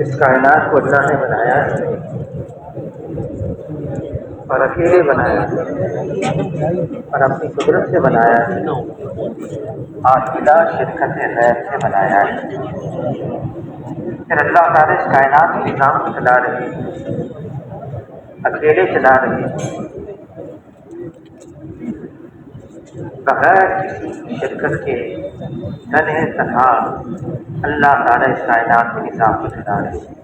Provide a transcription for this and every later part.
اس کائنات کو اللہ نے بنایا ہے اور اکیلے بنایا ہے اور اپنی قدرت سے بنایا ہے اور بلا شرکت غیر سے بنایا ہے۔ پھر اللہ تعالیٰ اس کائنات کے نظام کو چلا رہے ہیں، اکیلے چلا رہے ہیں، بغیر کسی کی شرکت کے تنہے تنہا اللہ تعالیٰ اس کائنات کے نظام کو چلا رہے ہیں۔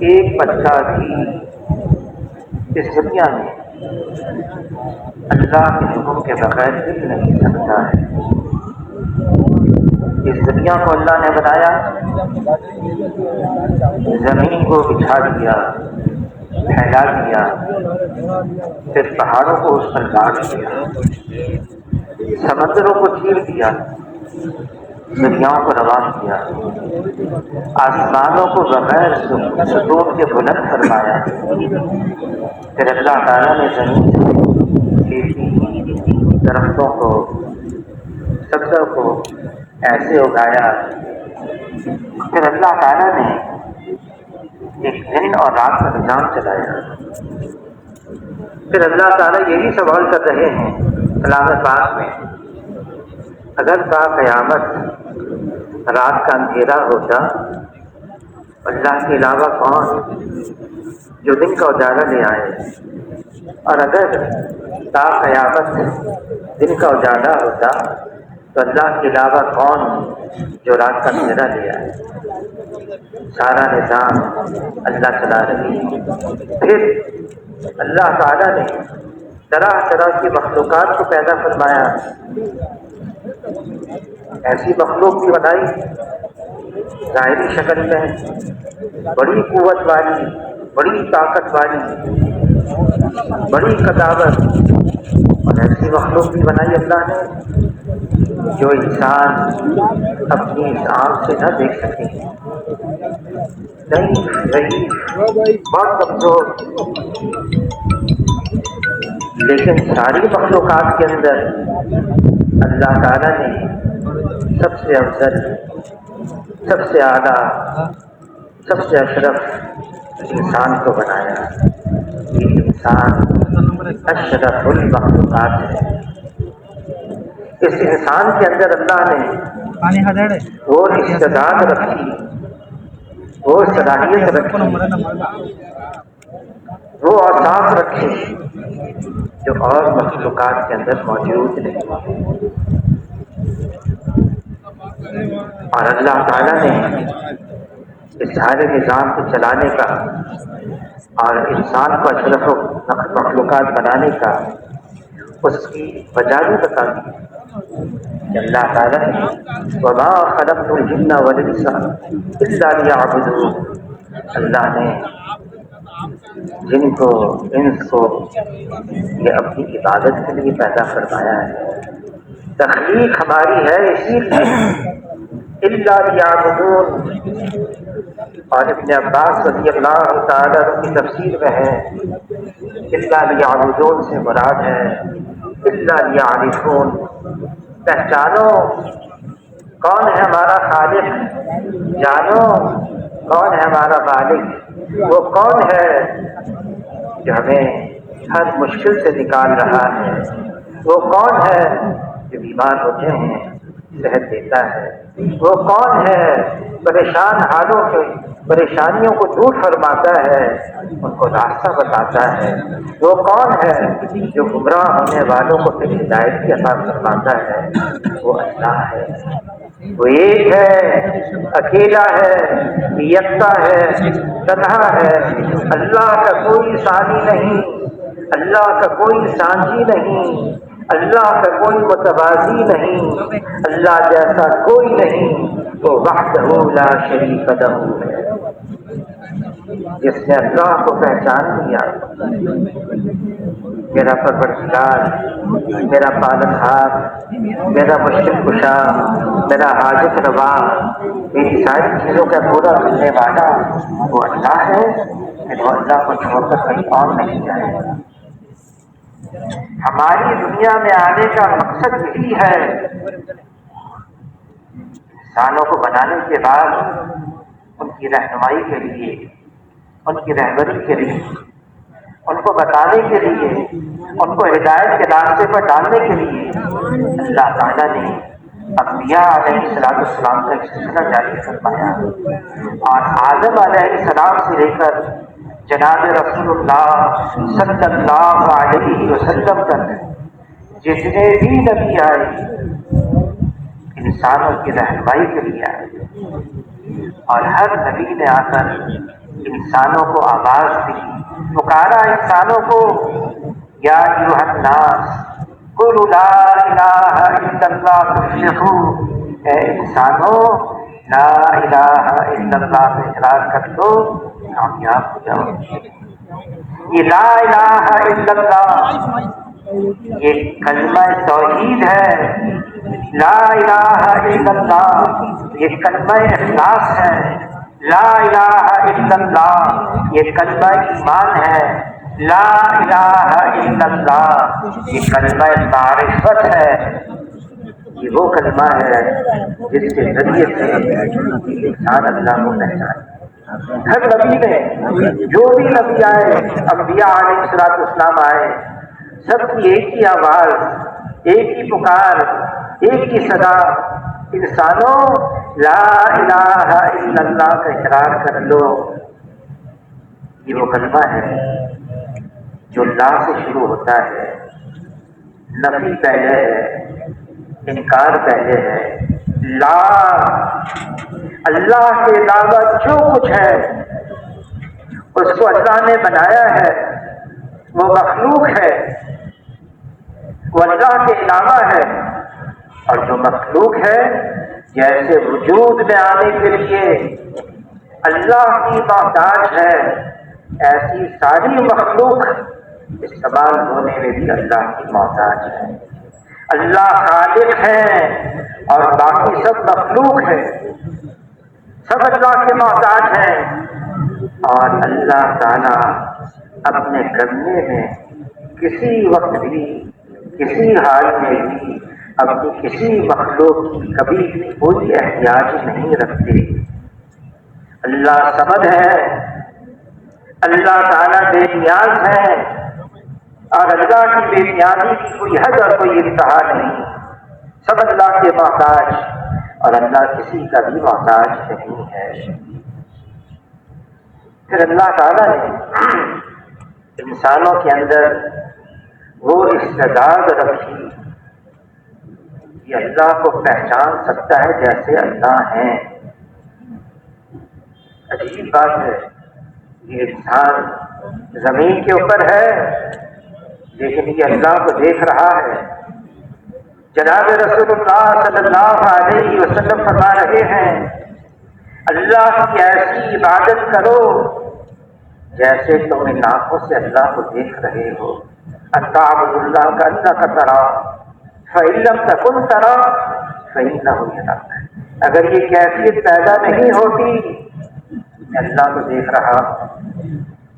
ایک بچہ بھی اس دنیا میں اللہ کے حکم کے بغیر ہل نہیں سکتا ہے۔ اس دنیا کو اللہ نے بنایا، زمین کو بچھا دیا، پھیلا دیا، پھر پہاڑوں کو اس پر گاڑ دیا، سمندروں کو چیر دیا، دریاؤں کو روان کیا، آسمانوں کو بغیر ستون کے بلند فرمایا۔ پھر اللہ تعالیٰ نے زمین سے کھیتی، درختوں کو، سبزوں کو ایسے اگایا۔ پھر اللہ تعالیٰ نے ایک دن اور رات کا نظام چلایا۔ پھر اللہ تعالیٰ یہی سوال کر رہے ہیں کلام پاک میں، اگر تا قیامت رات کا اندھیرا ہوتا، اللہ کے علاوہ کون جو دن کا اجالا لے آئے، اور اگر تا قیامت دن کا اجالا ہوتا تو اللہ کے علاوہ کون جو رات کا اندھیرا لے آئے۔ سارا نظام اللہ چلا رہی ہے۔ پھر اللہ تعالیٰ نے طرح طرح کی مخلوقات کو پیدا فرمایا، ایسی مخلوق بھی بنائی ظاہری شکل میں، بڑی قوت والی، بڑی طاقت والی، بڑی قداوت، اور ایسی مخلوق بھی بنائی اللہ نے جو انسان اپنی آنکھ سے نہ دیکھ سکے، ضعیف، بہت کمزور، لیکن ساری مخلوقات کے اندر اللہ تعالیٰ نے سب سے افضل، سب سے اعلیٰ، سب سے اشرف انسان کو بنایا۔ یہ انسان اشرف المخلوقات ہے۔ اس انسان کے اندر اللہ نے وہ استعداد رکھی، وہ صلاحیت رکھی، وہ اوصاف رکھے جو اور مخلوقات کے اندر موجود نہیں۔ اور اللہ تعالیٰ نے اس سارے نظام کو چلانے کا اور انسان کو اشرف مخلوقات بنانے کا اس کی وجہ بھی بتا دی کہ اللہ تعالیٰ نے وَمَا خَلَقْتُ الْجِنَّ وَالْإِنسَ إِلَّا لِيَعْبُدُونِ، اللہ نے جن کو، انس کو یہ اپنی عبادت کے لیے پیدا فرمایا ہے۔ تخلیق ہماری ہے اسی لیے الا لیعبدون، اور ابن عباس رضی اللہ تعالیٰ کی تفسیر میں ہے الا لیعبدون سے مراد ہے الا لیعرفون، پہچانو کون ہے ہمارا خالق، جانو کون ہے ہمارا مالک، وہ کون ہے جو ہمیں ہر مشکل سے نکال رہا ہے، وہ کون ہے جو بیمار ہوتے ہیں صحت دیتا ہے، وہ کون ہے پریشان حالوں کے پریشانیوں کو دور فرماتا ہے، ان کو راستہ بتاتا ہے، وہ کون ہے جو گمراہ ہونے والوں کو پھر ہدایت کی عطا فرماتا ہے، وہ اللہ ہے۔ وہ ایک ہے، اکیلا ہے، یکتا ہے، تنہا ہے، اللہ کا کوئی ثانی نہیں، اللہ کا کوئی سانجی نہیں، اللہ کا کوئی متوازی نہیں، اللہ جیسا کوئی نہیں، وہ وحدہ لا شریک لہ ہے۔ جس نے اللہ کو پہچان لیا، میرا پروردگار، میرا پالنہار، میرا مشکل کشا، میرا حاجت روا، میری ساری چیزوں کا پورا کرنے والا وہ اللہ ہے، کہ وہ اللہ کو چھوڑ کر کہیں اور نہیں جائے گا۔ ہماری دنیا میں آنے کا مقصد یہی ہے، انسانوں کو بنانے کے بعد ان کی رہنمائی کے لیے، ان کی رہبری کے لیے، ان کو بتانے کے لیے، ان کو ہدایت کے راستے پر ڈالنے کے لیے اللہ تعالیٰ نے انبیاء علیہ السلام کا ایک سلسلہ جاری فرمایا، اور آدم علیہ السلام سے لے کر جناب رسول اللہ صلی اللہ علیہ وسلم تک جتنے بھی نبی آئے انسانوں کی رہنمائی کے لیے آئے، اور ہر نبی نے آ کر انسانوں کو آواز دی، پکارا انسانوں کو، یا ایھا الناس قولوا لا الہ الا اللہ تفلحوا، اے انسانوں لا الہ الا اللہ کا اقرار کر لو کامیاب ہو جاؤ۔ یہ لا الہ الا اللہ یہ کلمہ توحید ہے، لا الہ الا اللہ یہ کلمہ اخلاص ہے، لا الہ الا اللہ یہ کلمہ ایمان ہے، لا الہ الا اللہ یہ کلمہ معرفت ہے۔ یہ وہ کلمہ ہے جس کے ذریعے سے انسان اللہ کو پہچانے۔ ہر نبی نے، جو بھی نبی آئے، انبیاء علیہ السلام آئے، سب کی ایک ہی آواز، ایک ہی پکار، ایک ہی صدا، انسانوں لا الہ الا اللہ کا اقرار کر لو۔ یہ وہ کلمہ ہے جو لا سے شروع ہوتا ہے، نفی پہلے ہے، انکار پہلے ہے۔ لا، اللہ کے علاوہ جو کچھ ہے اس کو اللہ نے بنایا ہے، وہ مخلوق ہے، وہ اللہ کے علاوہ ہے، اور جو مخلوق ہے جیسے وجود میں آنے کے لیے اللہ کی محتاج ہے، ایسی ساری مخلوق استعمال ہونے میں بھی اللہ کی محتاج ہے۔ اللہ خالق ہے اور باقی سب مخلوق ہے، سب اللہ کے محتاج ہیں، اور اللہ تعالیٰ اپنے کرنے میں کسی وقت بھی، کسی حال میں بھی اپنی کسی مخلوق کی کبھی کوئی احتیاج نہیں رکھتے۔ اللہ صمد ہے، اللہ تعالیٰ بے نیاز ہے، اور اللہ کی بے نیازی کی کوئی حد اور کوئی انتہا نہیں، سب اللہ کے محتاج، اور اللہ کسی کا بھی محتاج نہیں ہے۔ پھر اللہ تعالیٰ نے انسانوں کے اندر وہ استعداد رکھی کہ اللہ کو پہچان سکتا ہے جیسے اللہ ہیں۔ عجیب بات ہے، یہ انسان زمین کے اوپر ہے لیکن یہ اللہ کو دیکھ رہا ہے۔ جناب رسول اللہ صلی اللہ علیہ وسلم فرما رہے ہیں، اللہ کی ایسی عبادت کرو جیسے تم ان آنکھوں سے اللہ کو دیکھ رہے ہو۔ اَتَعْبُدُ اللَّهَ كَأَنَّكَ تَرَاهُ فَإِن لَّمْ تَكُن تَرَاهُ فَإِنَّهُ يَرَاكَ۔ اگر یہ کیفیت پیدا نہیں ہوتی اللہ کو دیکھ رہا،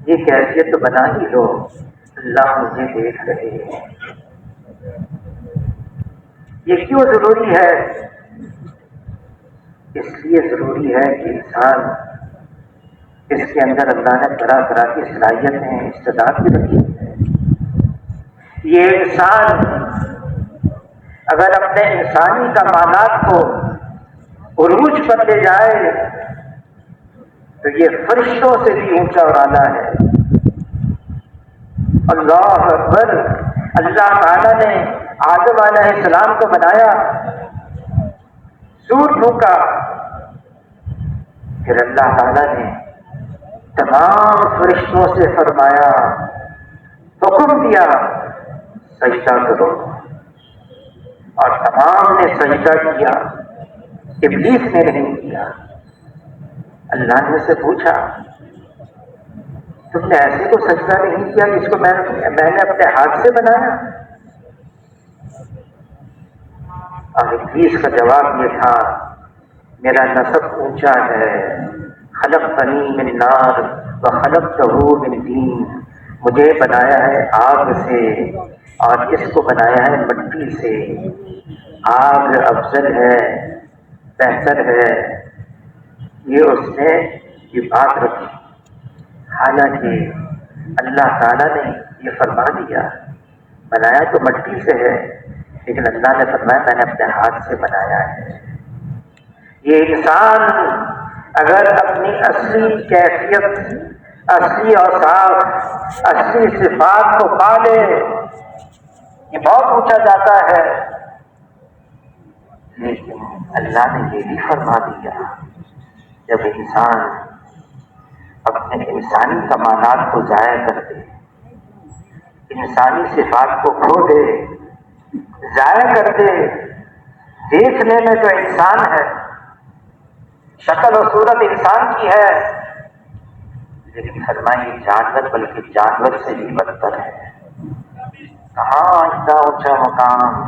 یہ کیفیت تو بنا ہی لو، اللہ مجھے دیکھ رہے ہیں۔ یہ کیوں ضروری ہے؟ اس لیے ضروری ہے کہ انسان، اس کے اندر اللہ نے طرح طرح کی صلاحیتیں، استعداد بھی رکھی ہے۔ یہ انسان اگر اپنے انسانی کمالات کو عروج پر لے جائے تو یہ فرشتوں سے بھی اونچا اور اعلیٰ ہے۔ اللہ اکبر! اللہ تعالیٰ نے آدم علیہ السلام کو بنایا، سور پھونکا، پھر اللہ تعالیٰ نے تمام فرشتوں سے فرمایا، حکم دیا سجدہ کرو، اور تمام نے سجدہ کیا، ابلیس نے نہیں کیا۔ اللہ نے سے پوچھا، تم نے ایسے کو سجدہ نہیں کیا جس کو میں نے اپنے ہاتھ سے بنایا؟ اور ابلیس کا جواب یہ تھا، میرا نسب اونچا ہے، خلقتنی من نار وخلقتہ من طین، مجھے بنایا ہے آگ سے اور اس کو بنایا ہے مٹی سے۔ آگ افضل ہے، بہتر ہے، یہ اس نے یہ بات رکھی۔ حالانکہ اللہ تعالیٰ نے یہ فرما دیا، بنایا تو مٹی سے ہے، لیکن اللہ نے فرمایا میں نے اپنے ہاتھ سے بنایا ہے۔ یہ انسان اگر اپنی اصلی کیفیت، اصلی اوصاف، اصلی صفات کو پا لے، یہ بہت اونچا جاتا ہے۔ لیکن اللہ نے یہ بھی فرما دیا، جب انسان اپنے انسانی کمالات کو ضائع کر دے، انسانی صفات کو کھو دے، ضائع کر دے، دیکھنے میں تو انسان ہے، شکل و صورت انسان کی ہے، لیکن فرمائیے جانور بلکہ جانور سے بھی بدتر ہے۔ کہاں اتنا اونچا مقام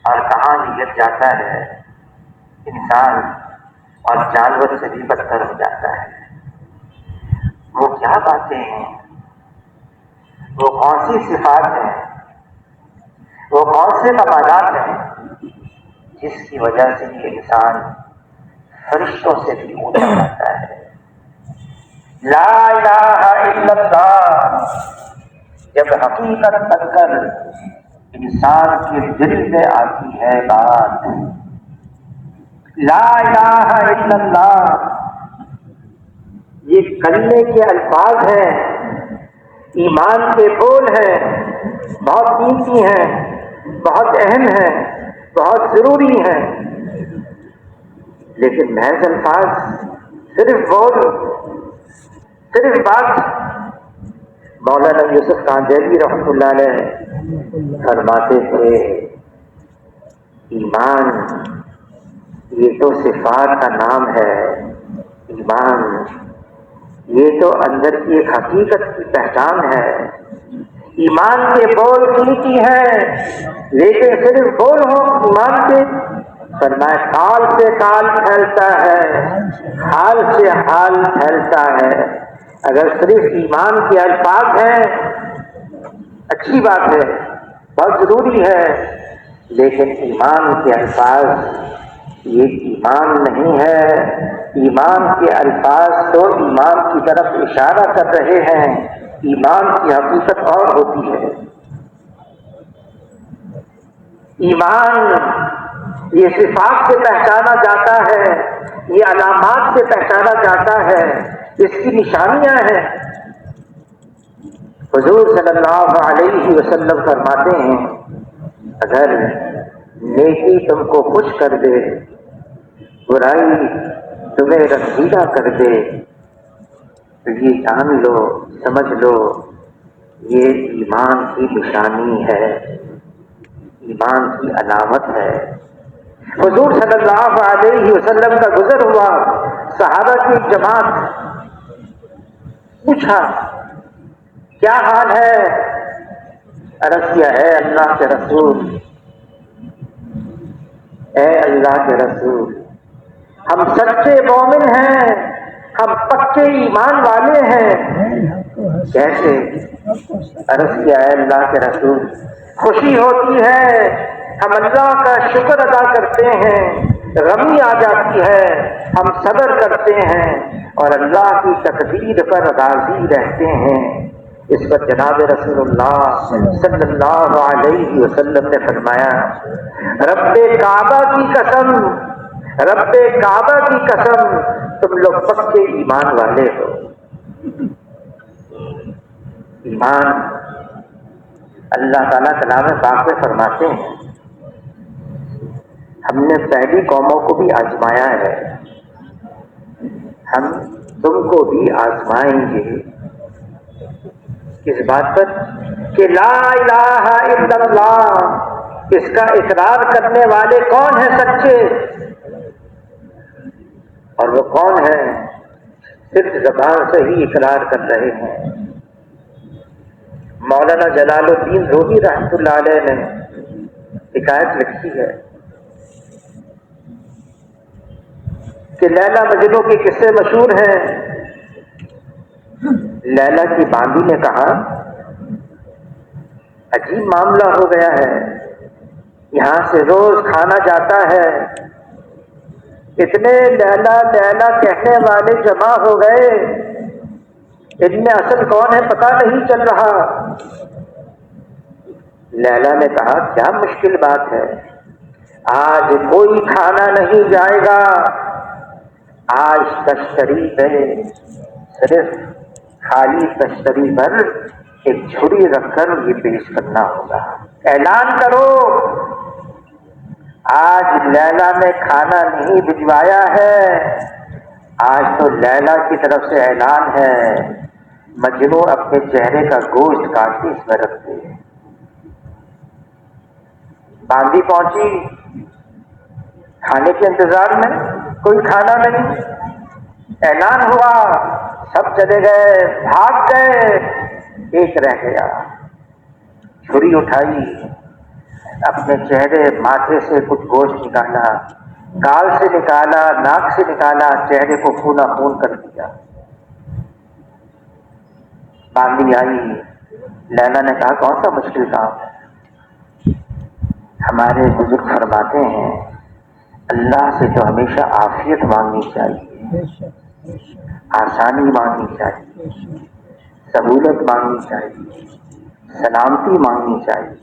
اور کہاں گر جاتا ہے انسان، اور جانور سے بھی بدتر ہو جاتا ہے۔ وہ کیا باتیں ہیں، وہ کون سی صفات ہیں، وہ کون سے کمالات ہیں جس کی وجہ سے یہ انسان فرشتوں سے بھی اونچا جاتا ہے۔ لا الہ الا اللہ جب حقیقت بن کر انسان کے دل میں آتی ہے بات، لا الہ الا اللہ یہ کلمے کے الفاظ ہیں، ایمان کے بول ہیں، بہت قیمتی ہیں، بہت اہم ہیں، بہت ضروری ہیں، لیکن محض الفاظ، صرف بول، صرف بات۔ مولانا یوسف کاندھیلی رحمۃ اللہ علیہ فرماتے تھے ایمان یہ تو صفات کا نام ہے، ایمان یہ تو اندر کی ایک حقیقت کی پہچان ہے۔ ایمان کے بول قیمتی ہیں، لیکن صرف بول ہو ایمان کے، فرمایا کال سے کال پھیلتا ہے، حال سے حال پھیلتا ہے۔ اگر صرف ایمان کے الفاظ ہیں اچھی بات ہے، بہت ضروری ہے، لیکن ایمان کے الفاظ یہ ایمان نہیں ہے۔ ایمان کے الفاظ تو ایمان کی طرف اشارہ کر رہے ہیں، ایمان کی حقیقت اور ہوتی ہے۔ ایمان یہ صفات سے پہچانا جاتا ہے، یہ علامات سے پہچانا جاتا ہے، اس کی نشانیاں ہیں۔ حضور صلی اللہ علیہ وسلم فرماتے ہیں اگر نیکی تم کو خوش کر دے، برائی تمہیں رنجیدہ کر دے، تو یہ جان لو، سمجھ لو یہ ایمان کی نشانی ہے، ایمان کی علامت ہے۔ حضور صلی اللہ علیہ وسلم کا گزر ہوا، صحابہ کی ایک جماعت پوچھا کیا حال ہے؟ عرض کیا ہے اللہ کے رسول، اے اللہ کے رسول ہم سچے مومن ہیں، ہم پکے ایمان والے ہیں۔ کیسے؟ عرض کیا ہے اللہ کے رسول خوشی ہوتی ہے ہم اللہ کا شکر ادا کرتے ہیں، غمی آ جاتی ہے ہم صبر کرتے ہیں اور اللہ کی تقدیر پر راضی رہتے ہیں۔ اس پر جناب رسول اللہ صلی اللہ علیہ وسلم نے فرمایا رب کعبہ کی قسم، رب کعبہ کی قسم تم لوگ پکے ایمان والے ہو۔ ایمان اللہ تعالیٰ کلام پاک میں فرماتے ہیں ہم نے پہلی قوموں کو بھی آزمایا ہے، ہم تم کو بھی آزمائیں گے۔ کس بات پر؟ کہ لا الہ الا اللہ، اس کا اقرار کرنے والے کون ہیں سچے، اور وہ کون ہیں صرف زبان سے ہی اقرار کر رہے ہیں۔ مولانا جلال الدین رومی رحمۃ اللہ علیہ نے حکایت لکھی ہے کہ لیلا مجنوں کے قصے مشہور ہیں. لیلا کی باندی نے کہا عجیب معاملہ ہو گیا ہے، یہاں سے روز کھانا جاتا ہے، اتنے لیلا لیلا کہنے والے جمع ہو گئے، ان میں اصل کون ہے پتہ نہیں چل رہا. لیلا نے کہا کیا مشکل بات ہے، آج کوئی کھانا نہیں جائے گا، آج تشتری پہ صرف خالی تشتری پر ایک جھوڑی رکھ کر یہ پیش کرنا ہوگا. اعلان کرو آج لیلا نے کھانا نہیں بھجوایا ہے، آج تو لیلا کی طرف سے اعلان ہے، مجنوں اپنے چہرے کا گوشت کاٹ کے اس میں رکھ دے. باندی پہنچی کھانے کے انتظار میں، کوئی کھانا نہیں. اعلان ہوا، سب چلے گئے، بھاگ گئے، ایک رہ گیا. چھری اٹھائی، اپنے چہرے ماتھے سے کچھ گوشت نکالا، گال سے نکالا، ناک سے نکالا، چہرے کو خون خون کر دیا. باندی آئی، لیلا نے کہا کون سا مشکل کام ہے؟ ہمارے بزرگ فرماتے ہیں اللہ سے تو ہمیشہ عافیت مانگنی چاہیے، آسانی مانگنی چاہیے، سہولت مانگنی چاہیے، سلامتی مانگنی چاہیے.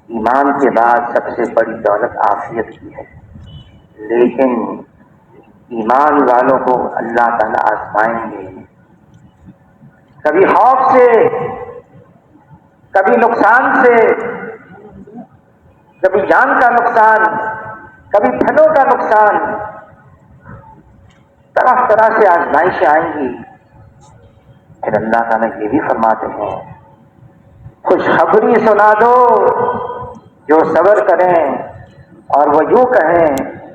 ایمان کے بعد سب سے بڑی دولت عافیت کی ہے، لیکن ایمان والوں کو اللہ تعالیٰ آزمائیں گے، کبھی خوف سے، کبھی نقصان سے، کبھی جان کا نقصان، کبھی دھنوں کا نقصان، طرح طرح سے آزمائشیں آئیں گی. پھر اللہ تعالیٰ یہ بھی فرماتے ہیں خوشخبری سنا دو جو صبر کریں اور وہ یوں کہیں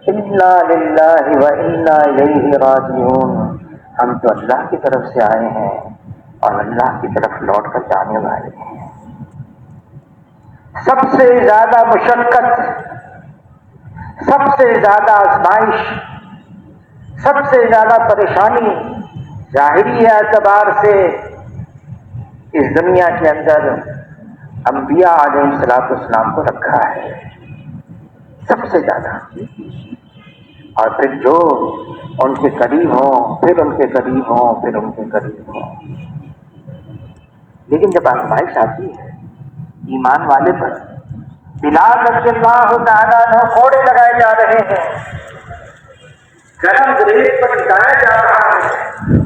انا للہ و انا الیہ راجعون، ہم تو اللہ کی طرف سے آئے ہیں اور اللہ کی طرف لوٹ کر جانے والے ہیں. سب سے زیادہ مشقت، سب سے زیادہ آزمائش، سب سے زیادہ پریشانی ظاہری اعتبار سے اس دنیا کے اندر انبیاء علیہ الصلوۃ والسلام کو رکھا ہے، سب سے زیادہ. اور پھر جو ان کے قریب ہوں، پھر ان کے قریب ہوں، پھر ان کے قریب ہوں. لیکن جب آزمائش آتی ہے ایمان والے پر، بلال رضی اللہ تعالیٰ عنہ کوڑے لگائے جا رہے ہیں، گرم ریت پر لٹایا جا رہا ہے،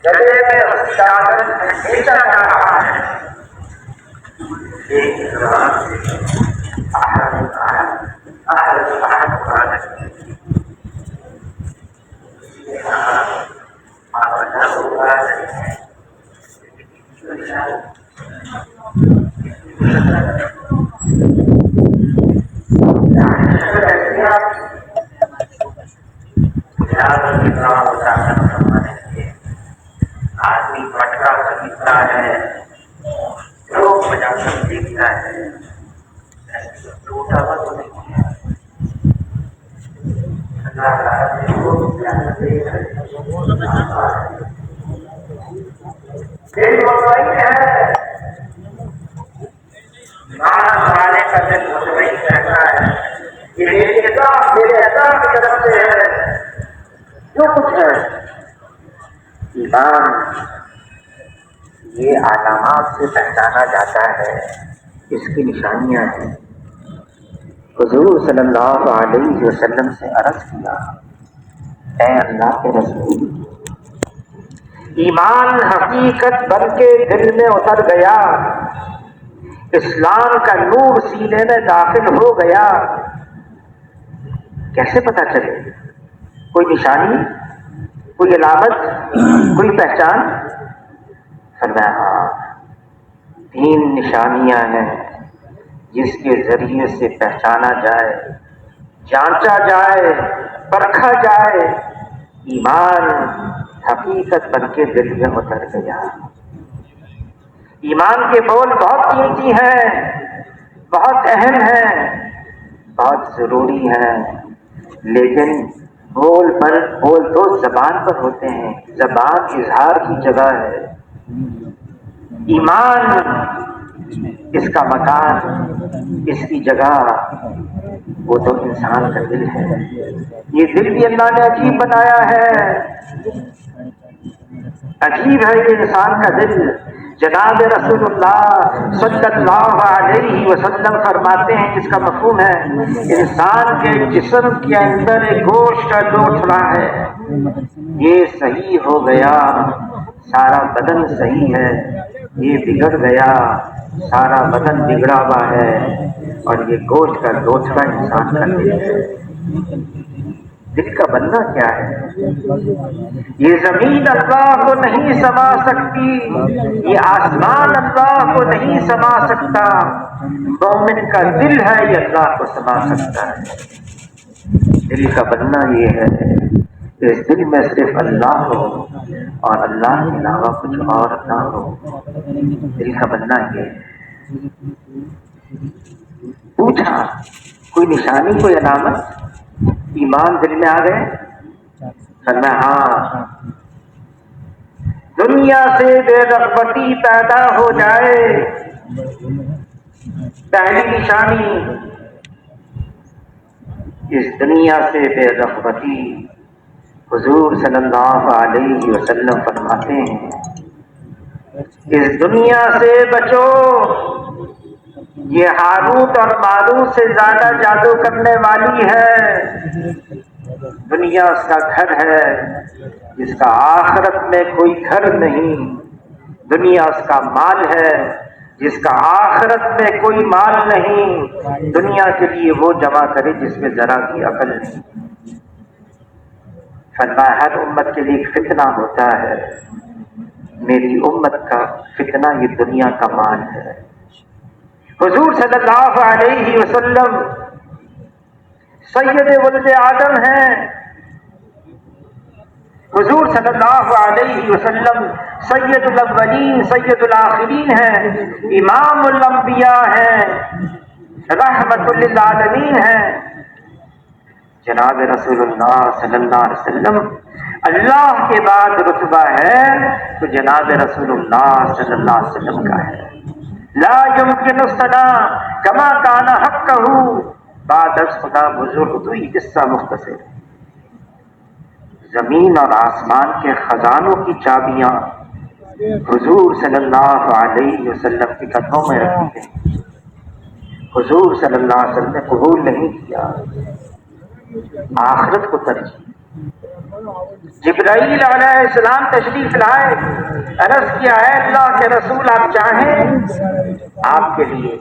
گلے میں رسی ڈال کر کھینچا جا رہا ہے. آدمی پٹکا خریدتا ہے، لوگ بجا کر دیکھتا ہے، ٹوٹا ہوا تو نہیں ہے. کا دل مطمئن رہتا ہے کہ میری عطا میرے عطا کی طرف سے ہے، جو کچھ ہے. ایمان یہ علامات سے پہچانا جاتا ہے، اس کی نشانیاں ہیں. حضور صلی اللہ علیہ وسلم سے عرض کیا اے اللہ کے رسول، ایمان حقیقت بن کے دل میں اتر گیا، اسلام کا نور سینے میں داخل ہو گیا، کیسے پتہ چلے؟ کوئی نشانی، کوئی علامت، کوئی پہچان؟ فرمایا ہاں، 3 نشانیاں ہیں جس کے ذریعے سے پہچانا جائے، جانچا جائے، پرکھا جائے ایمان حقیقت بن کے دل میں اتر گیا. ایمان کے بول بہت قیمتی ہیں، بہت اہم ہیں، بہت ضروری ہیں، لیکن بول تو زبان پر ہوتے ہیں، زبان اظہار کی جگہ ہے، ایمان اس کا مکان، اس کی جگہ وہ تو انسان کا دل ہے۔ یہ دل بھی اللہ نے عجیب بنایا ہے، عجیب ہے یہ انسان کا دل۔ جناب رسول اللہ صلی اللہ علیہ وسلم فرماتے ہیں، اس کا مفہوم ہے انسان کے جسم کے اندر ایک گوشت کا لوتھڑا ہے، یہ صحیح ہو گیا سارا بدن صحیح ہے، یہ بگڑ گیا سارا بدن بگڑا ہوا ہے، اور یہ گوشت کا لوتھڑا انسان کا دل ہے۔ دل کا بننا کیا ہے؟ یہ زمین اللہ کو نہیں سما سکتی، یہ آسمان اللہ کو نہیں سما سکتا، مومن کا دل ہے یہ اللہ کو سما سکتا ہے۔ دل کا بننا یہ ہے کہ اس دل میں صرف اللہ ہو اور اللہ کے علاوہ کچھ اور نہ ہو۔ دل کا بننا یہ ہے۔ پوچھا کوئی نشانی، کوئی علامت ایمان دل میں آ گئے؟ فرمایا ہاں، دنیا سے بے رغبتی پیدا ہو جائے، پہلی نشانی اس دنیا سے بے رغبتی۔ حضور صلی اللہ علیہ وسلم فرماتے ہیں اس دنیا سے بچو، یہ ہاروت اور ماروت سے زیادہ جادو کرنے والی ہے۔ دنیا اس کا گھر ہے جس کا آخرت میں کوئی گھر نہیں، دنیا اس کا مال ہے جس کا آخرت میں کوئی مال نہیں، دنیا کے لیے وہ جمع کرے جس میں ذرا بھی عقل نہیں۔ فرمایا ہر امت کے لیے ایک فتنہ ہوتا ہے، میری امت کا فتنہ یہ دنیا کا مال ہے۔ حضور صلی اللہ علیہ وسلم سید ولد آدم ہیں، حضور صلی اللہ علیہ وسلم سید الاولین سید الآخرین ہیں، امام الانبیاء ہیں، رحمت للعالمین ہیں۔ جناب رسول اللہ صلی اللہ علیہ وسلم اللہ کے بعد رتبہ ہے تو جناب رسول اللہ صلی اللہ علیہ وسلم کا ہے۔ لا يمكن السلام كما كان حقه بعد الخدا بزرگ تو یہ قصہ مختصر ہے۔ زمین اور آسمان کے خزانوں کی چابیاں حضور صلی اللہ علیہ وسلم کے قدموں میں رکھی گئی، حضور صلی اللہ علیہ وسلم نے قبول نہیں کیا، آخرت کو ترجیح۔ جبرائیل علیہ السلام تشریف لائے، عرض کیا ہے اللہ کے رسول آپ چاہیں آپ کے لیے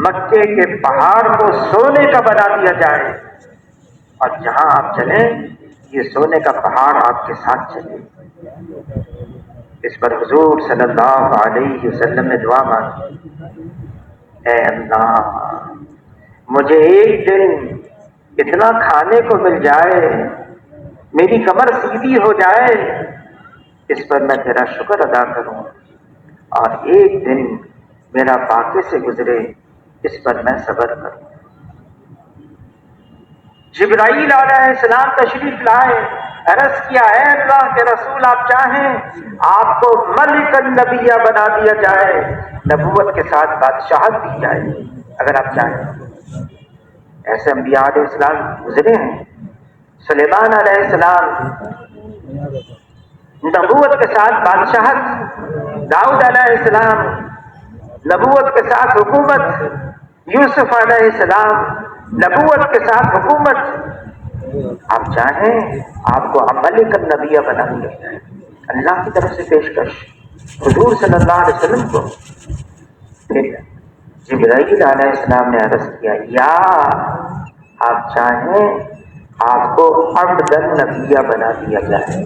مکے کے پہاڑ کو سونے کا بنا دیا جائے، اور جہاں آپ چلیں یہ سونے کا پہاڑ آپ کے ساتھ چلے۔ اس پر حضور صلی اللہ علیہ وسلم نے دعا مانگی، اے اللہ مجھے ایک دن اتنا کھانے کو مل جائے، میری کمر سیدھی ہو جائے، اس پر میں تیرا شکر ادا کروں، اور ایک دن میرا فاقے سے گزرے، اس پر میں صبر کروں۔ جبرائیل علیہ السلام تشریف لائے، عرض کیا ہے اللہ کے رسول آپ چاہیں آپ کو ملک النبیہ بنا دیا جائے، نبوت کے ساتھ بادشاہت دی جائے اگر آپ چاہیں۔ ایسے انبیاء علیہ السلام گزرے ہیں، سلیمان علیہ السلام نبوت کے ساتھ بادشاہت، داؤد علیہ السلام نبوت کے ساتھ حکومت، یوسف علیہ السلام نبوت کے ساتھ حکومت۔ آپ چاہیں آپ کو ملک النبیہ بنا دیا جائے، اللہ کی طرف سے پیشکش حضور صلی اللہ علیہ وسلم کو۔ پھر جبرائیل علیہ السلام نے عرض کیا یا آپ چاہیں آپ کو عبد النبیہ بنا دیا جائے،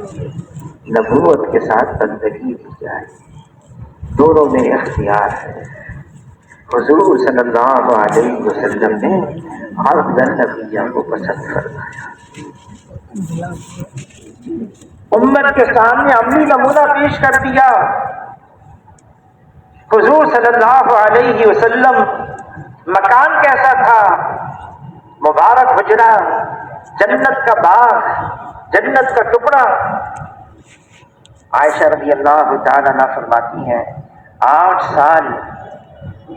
نبوت کے ساتھ بندگی دی جائے، دونوں میں اختیار ہے۔ حضور صلی اللہ علیہ وسلم نے عبد النبیہ کو پسند فرمایا۔ امت کے سامنے عملی نمونہ پیش کر دیا۔ حضور صلی اللہ علیہ وسلم مکان کیسا تھا؟ مبارک حجرہ، جنت کا باغ، جنت کا ٹکڑا۔ عائشہ رضی اللہ تعالیٰ عنہا فرماتی ہیں 8 سال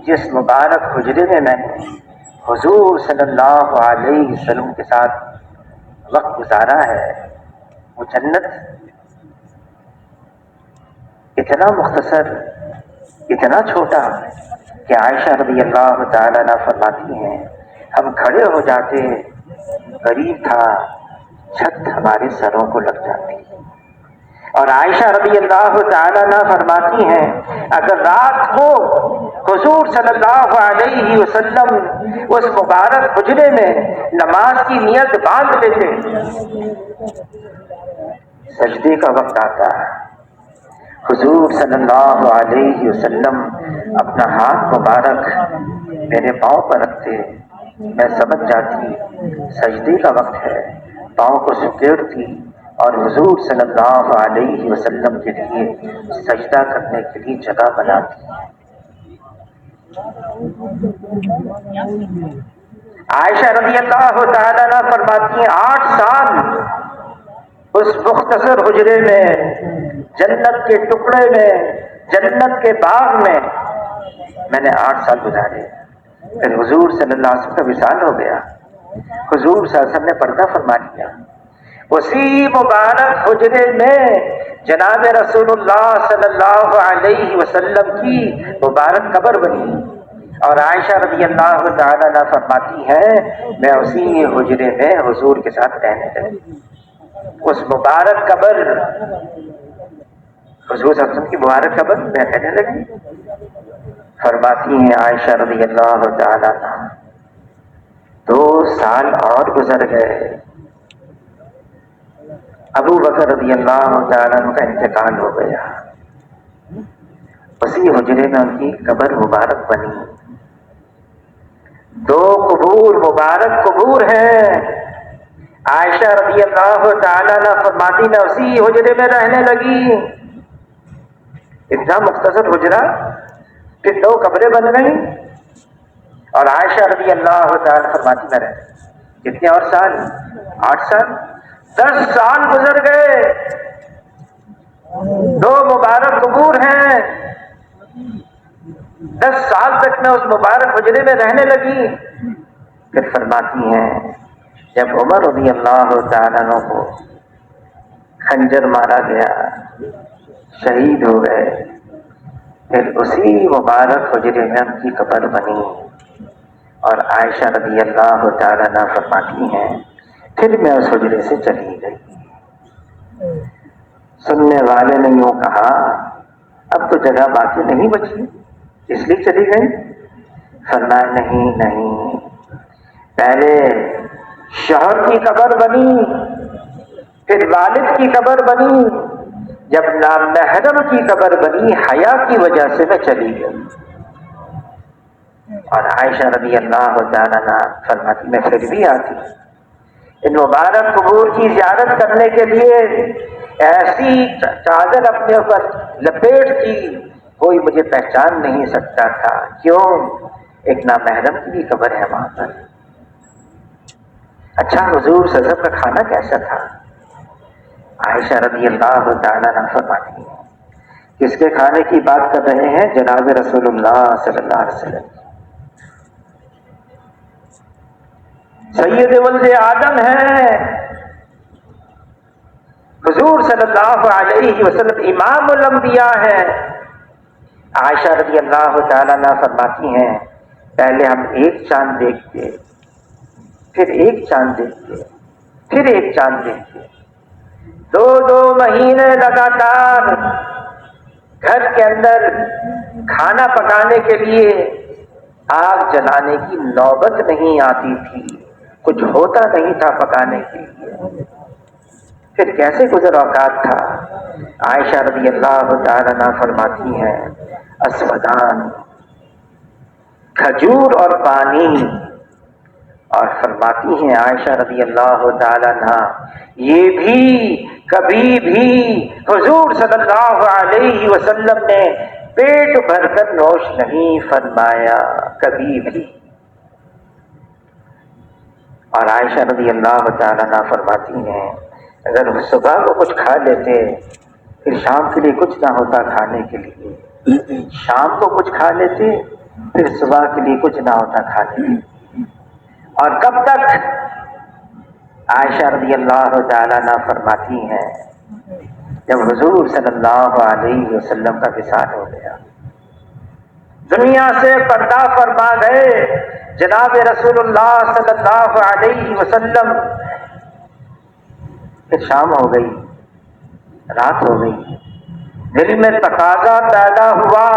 جس مبارک حجرے میں میں نے حضور صلی اللہ علیہ وسلم کے ساتھ وقت گزارا ہے، وہ جنت اتنا مختصر، اتنا چھوٹا کہ عائشہ رضی اللہ تعالیٰ عنہ فرماتی ہیں ہم کھڑے ہو جاتے، قریب تھا چھت ہمارے سروں کو لگ جاتی۔ اور عائشہ رضی اللہ تعالیٰ عنہ فرماتی ہیں اگر رات کو حضور صلی اللہ علیہ وسلم اس مبارک حجرے میں نماز کی نیت باندھ لیتے، سجدے کا وقت آتا، حضور صلی اللہ علیہ وسلم اپنا ہاتھ مبارک میرے پاؤں پر رکھتے، میں سمجھ جاتی سجدے کا وقت ہے، پاؤں کو سکیڑتی اور حضور صلی اللہ علیہ وسلم کے لیے سجدہ کرنے کے لیے جگہ بناتی۔ عائشہ رضی اللہ تعالیٰ عنہ فرماتی ہیں 8 سال اس مختصر حجرے میں، جنت کے ٹکڑے میں، جنت کے باغ میں نے 8 سال گزارے۔ پھر حضور صلی اللہ علیہ وسلم کا وصال ہو گیا، حضور صلی اللہ علیہ وسلم نے پردہ فرما لیا۔ اسی مبارک حجرے میں جناب رسول اللہ صلی اللہ علیہ وسلم کی مبارک قبر بنی، اور عائشہ رضی اللہ تعالیٰ عنہ فرماتی ہے میں اسی حجرے میں حضور کے ساتھ رہنے لگی۔ اس مبارک قبر، حضور صلی اللہ علیہ وسلم کی مبارک قبر میں رہنے لگی۔ فرماتی ہیں عائشہ رضی اللہ تعالیٰ عنہ 2 سال اور گزر گئے، ابو بکر رضی اللہ تعالیٰ عنہ کا انتقال ہو گیا، اسی حجرے میں ان کی قبر مبارک بنی۔ 2 قبور مبارک قبور ہیں۔ عائشہ رضی اللہ تعالیٰ عنہ فرماتی میں اسی حجرے میں رہنے لگی۔ اتنا مختصر حجرہ کہ 2 قبریں بن گئی، اور عائشہ رضی اللہ تعالیٰ فرماتی میں رہے کتنے اور سال؟ 8 سال، 10 سال گزر گئے، 2 مبارک قبور ہیں، 10 سال تک میں اس مبارک حجرے میں رہنے لگی۔ پھر فرماتی ہیں جب عمر رضی اللہ تعالیٰ عنہ کو خنجر مارا گیا، شہید ہو گئے، پھر اسی مبارک حجرے میں ان کی قبر بنی، اور عائشہ رضی اللہ تعالیٰ عنہ فرماتی ہیں پھر میں اس حجرے سے چلی گئی۔ سننے والے نے یوں کہا اب تو جگہ باقی نہیں بچی، اس لیے چلی گئی؟ فرمایا نہیں، پہلے شوہر کی قبر بنی، پھر والد کی قبر بنی، جب نامحرم کی قبر بنی حیا کی وجہ سے میں چلی گئی۔ اور عائشہ رضی اللہ تعالیٰ عنہ فرماتی میں پھر بھی آتی، ان مبارک قبور کی زیارت کرنے کے لیے ایسی چادر اپنے اوپر لپیٹتی کوئی مجھے پہچان نہیں سکتا تھا، کیوں؟ ایک نامحرم کی بھی قبر ہے وہاں پر۔ اچھا حضور صلی اللہ علیہ وسلم کا کھانا کیسا تھا؟ عائشہ رضی اللہ تعالیٰ عنہ فرماتی ہیں کس کے کھانے کی بات کر رہے ہیں؟ جناب رسول اللہ صلی اللہ علیہ وسلم، سید ولد آدم ہیں، حضور صلی اللہ علیہ وسلم امام الانبیاء ہیں۔ عائشہ رضی اللہ تعالیٰ عنہ فرماتی ہیں پہلے ہم ایک چاند دیکھتے، پھر ایک چاند دیکھتے، پھر ایک چاند دیکھتے، 2 مہینے لگاتار گھر کے اندر کھانا پکانے کے لیے آگ جلانے کی نوبت نہیں آتی تھی، کچھ ہوتا نہیں تھا پکانے کے لیے، پھر کیسے گزر اوقات تھا؟ عائشہ رضی اللہ تعالیٰ عنہ فرماتی ہیں اسودان، کھجور اور پانی، اور فرماتی ہیں عائشہ رضی اللہ تعالیٰ عنہ یہ بھی کبھی بھی حضور صلی اللہ علیہ وسلم نے پیٹ بھر کر نوش نہیں فرمایا، کبھی بھی۔ اور عائشہ رضی اللہ تعالیٰ عنہا فرماتی ہیں اگر صبح کو کچھ کھا لیتے پھر شام کے لیے کچھ نہ ہوتا کھانے کے لیے، شام کو کچھ کھا لیتے پھر صبح کے لیے کچھ نہ ہوتا کھانے کے لیے، اور کب تک؟ عائشہ رضی اللہ تعالیٰ عنہ فرماتی ہیں جب حضور صلی اللہ علیہ وسلم کا وصال ہو گیا، دنیا سے پردہ فرما گئے جناب رسول اللہ صلی اللہ علیہ وسلم، پھر شام ہو گئی، رات ہو گئی، دل میں تقاضا پیدا ہوا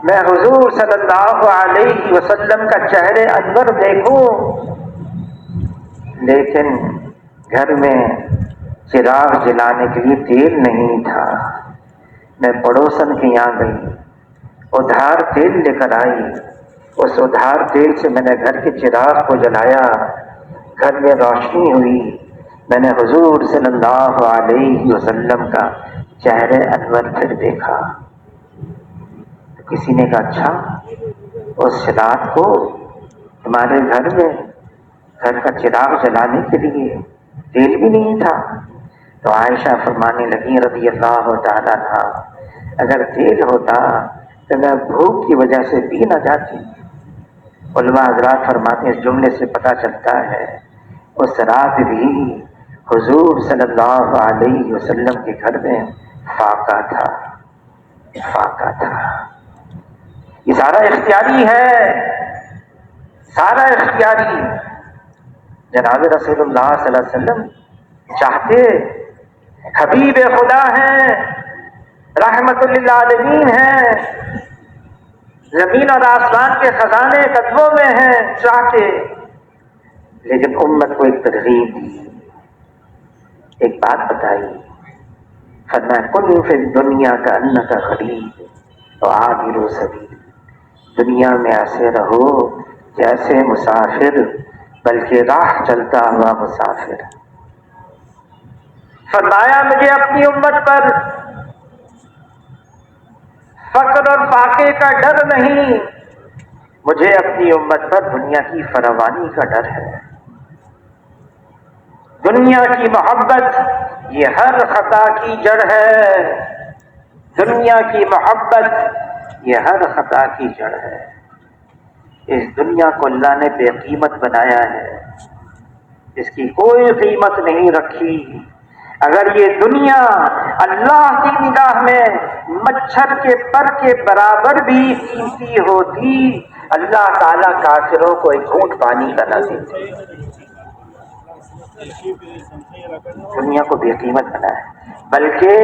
میں حضور صلی اللہ علیہ وسلم کا چہرے انور دیکھوں، لیکن گھر میں چراغ جلانے کے لیے تیل نہیں تھا۔ میں پڑوسن کے یہاں گئی، ادھار تیل لے کر آئی، اس ادھار تیل سے میں نے گھر کے چراغ کو جلایا، گھر میں روشنی ہوئی، میں نے حضور صلی اللہ علیہ وسلم کا چہرے انور پھر دیکھا۔ تو کسی نے کہا اچھا اس رات کو تمہارے گھر میں گھر کا چراغ جلانے کے لیے تیل بھی نہیں تھا؟ تو عائشہ فرمانے لگی رضی اللہ تعالیٰ عنہا اگر تیل ہوتا تو میں بھوک کی وجہ سے پی نہ جاتی۔ علماء حضرات فرماتے ہیں اس جملے سے پتہ چلتا ہے اس رات بھی حضور صلی اللہ علیہ وسلم کے گھر میں فاقہ تھا، فاقہ تھا۔ یہ سارا اختیاری ہے، سارا اختیاری۔ جناب رسول اللہ صلی اللہ علیہ وسلم چاہتے، حبیب خدا ہیں، رحمت للعالمین ہیں، زمین اور آسمان کے خزانے قدموں میں ہیں، چاہتے، لیکن امت کو ایک ترغیب دی، ایک بات بتائی، فرمایا کن فی الدنیا کا انک غریب و عابر سبیل، دنیا میں ایسے رہو جیسے مسافر بلکہ راہ چلتا ہوا مسافر۔ فرمایا مجھے اپنی امت پر فقر اور فاقے کا ڈر نہیں، مجھے اپنی امت پر دنیا کی فراوانی کا ڈر ہے۔ دنیا کی محبت یہ ہر خطا کی جڑ ہے، دنیا کی محبت یہ ہر خطا کی جڑ ہے۔ اس دنیا کو اللہ نے بے قیمت بنایا ہے، اس کی کوئی قیمت نہیں رکھی۔ اگر یہ دنیا اللہ کی نگاہ میں مچھر کے پر کے برابر بھی قیمتی ہوتی، اللہ تعالیٰ کافروں کو ایک گھونٹ پانی کا نہ دیتے۔ دنیا کو بے قیمت بنایا، بلکہ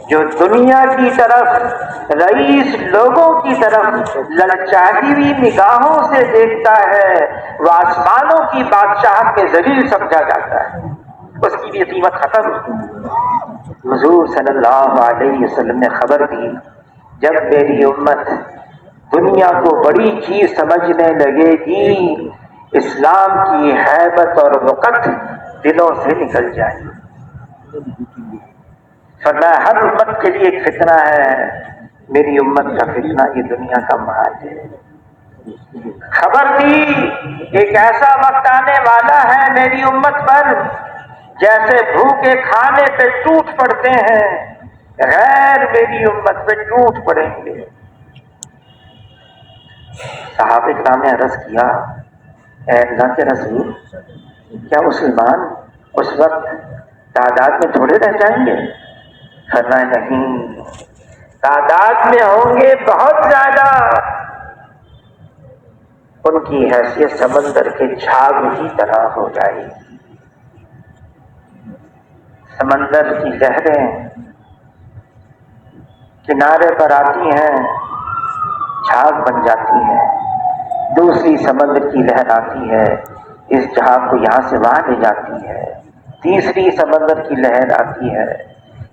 جو دنیا کی طرف رئیس لوگوں کی طرف للچاتی ہوئی نگاہوں سے دیکھتا ہے وہ آسمانوں کی بادشاہت میں ذلیل سمجھا جاتا ہے، اس کی بھی قیمت ختم۔ حضور صلی اللہ علیہ وسلم نے خبر دی جب میری امت دنیا کو بڑی چیز سمجھنے لگے گی، اسلام کی ہیبت اور وقت دلوں سے نکل جائے گی۔ فرمایا ہر امت کے لیے ایک فتنہ ہے، میری امت کا فتنہ یہ دنیا کا مال ہے۔ خبر دی ایک ایسا وقت آنے والا ہے میری امت پر جیسے بھوکے کھانے پہ ٹوٹ پڑتے ہیں، غیر میری امت پہ ٹوٹ پڑیں گے۔ صحابہ کرام نے عرض کیا اے اللہ کے رسول کیا مسلمان اس وقت تعداد میں تھوڑے رہ جائیں گے؟ فرمایا نہیں، تعداد میں ہوں گے بہت زیادہ، ان کی حیثیت سمندر کے جھاگ کی طرح ہو جائے گی۔ سمندر کی لہریں کنارے پر آتی ہیں، جھاگ بن جاتی ہیں، دوسری سمندر کی لہر آتی ہے، اس جھاگ کو یہاں سے وہاں لے جاتی ہے، تیسری سمندر کی لہر آتی ہے،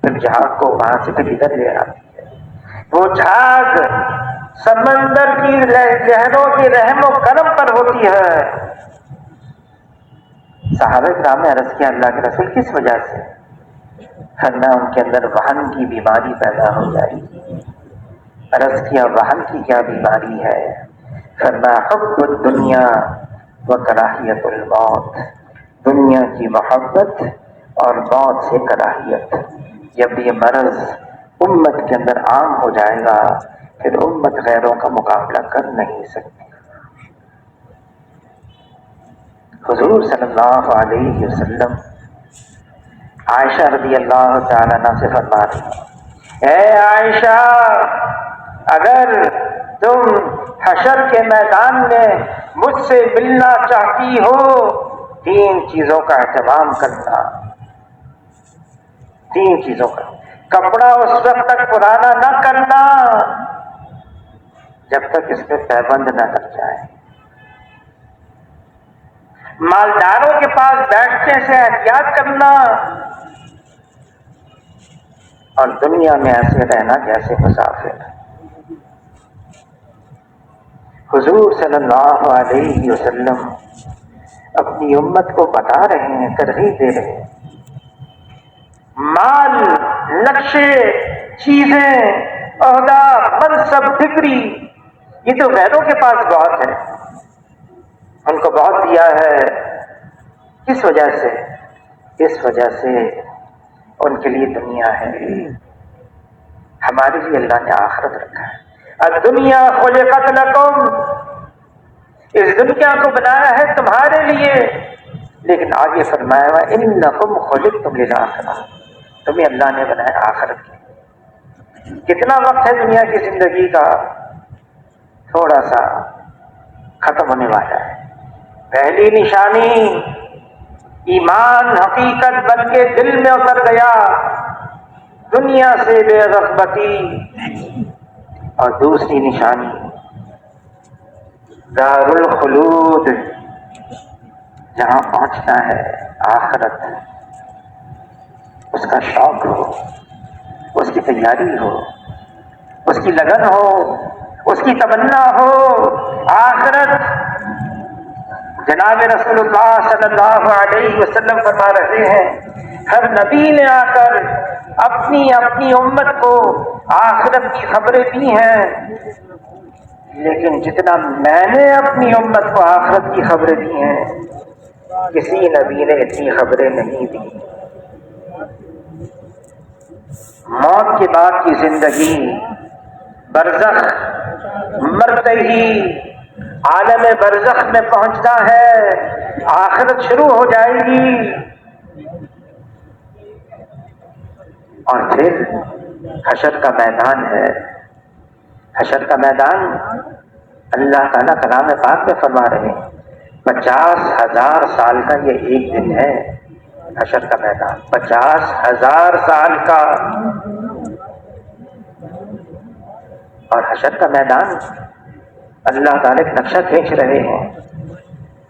پھر جھاگ کو وہاں سے پھر ادھر لے آتی ہے۔ وہ جھاگ سمندر کی لہروں کے رحم و کرم پر ہوتی ہے۔ صحابہ کرام نے عرض کیا اللہ کے رسول کس وجہ سے؟ فرمایا ان کے اندر وہن کی بیماری پیدا ہو جائے گی۔ عرض کیا وہن کی کیا بیماری ہے؟ فرمایا حب الدنیا وکراہیت الموت، دنیا کی محبت اور موت سے کراہیت۔ جب یہ مرض امت کے اندر عام ہو جائے گا پھر امت غیروں کا مقابلہ کر نہیں سکتی۔ حضور صلی اللہ علیہ وسلم عائشہ رضی اللہ تعالیٰ عنہ سے فرما رہے ہیں، اے عائشہ، اگر تم حشر کے میدان میں مجھ سے ملنا چاہتی ہو 3 چیزوں کا اہتمام کرنا، 3 چیزوں کا۔ کپڑا اس وقت تک پرانا نہ کرنا جب تک اس پہ پابند نہ لگ جائے۔ مالداروں کے پاس بیٹھنے سے احتیاط کرنا، اور دنیا میں ایسے رہنا جیسے مسافر۔ حضور صلی اللہ علیہ وسلم اپنی امت کو بتا رہے ہیں، ترغیب دے رہے ہیں، مال، نقشے، چیزیں، عہدہ، منصب، ڈگری، یہ تو غیروں کے پاس بہت ہے، ان کو بہت دیا ہے۔ کس وجہ سے؟ اس وجہ سے ان کے لیے دنیا ہے، ہمارے لیے اللہ نے آخرت رکھا ہے۔ الدنیا خلقت لکم، اس دنیا کو بنایا ہے تمہارے لیے، لیکن آگے فرمایا ہوا انکم خلقتم للآخرہ، تمہیں اللہ نے بنایا آخرت کے۔ کتنا وقت ہے دنیا کی زندگی کا؟ تھوڑا سا، ختم ہونے والا ہے۔ پہلی نشانی ایمان حقیقت بن کے دل میں اتر گیا، دنیا سے بے رغبتی، اور دوسری نشانی دار الخلود، جہاں پہنچنا ہے آخرت، اس کا شوق ہو، اس کی تیاری ہو، اس کی لگن ہو، اس کی تمنا ہو آخرت۔ جناب رسول اللہ صلی اللہ علیہ وسلم فرما رہے ہیں، ہر نبی نے آ کر اپنی اپنی امت کو آخرت کی خبریں دی ہیں، لیکن جتنا میں نے اپنی امت کو آخرت کی خبریں دی ہیں کسی نبی نے اتنی خبریں نہیں دی۔ موت کے بعد کی زندگی، برزخ، مرتے ہی عالم برزخ میں پہنچنا ہے، آخرت شروع ہو جائے گی، اور پھر حشر کا میدان ہے۔ حشر کا میدان اللہ تعالیٰ کلام پاک میں فرما رہے ہیں 50,000 سال کا یہ ایک دن ہے۔ حشر کا میدان 50,000 سال کا، اور حشر کا میدان اللہ تعالیٰ ایک نقشہ کھینچ رہے ہیں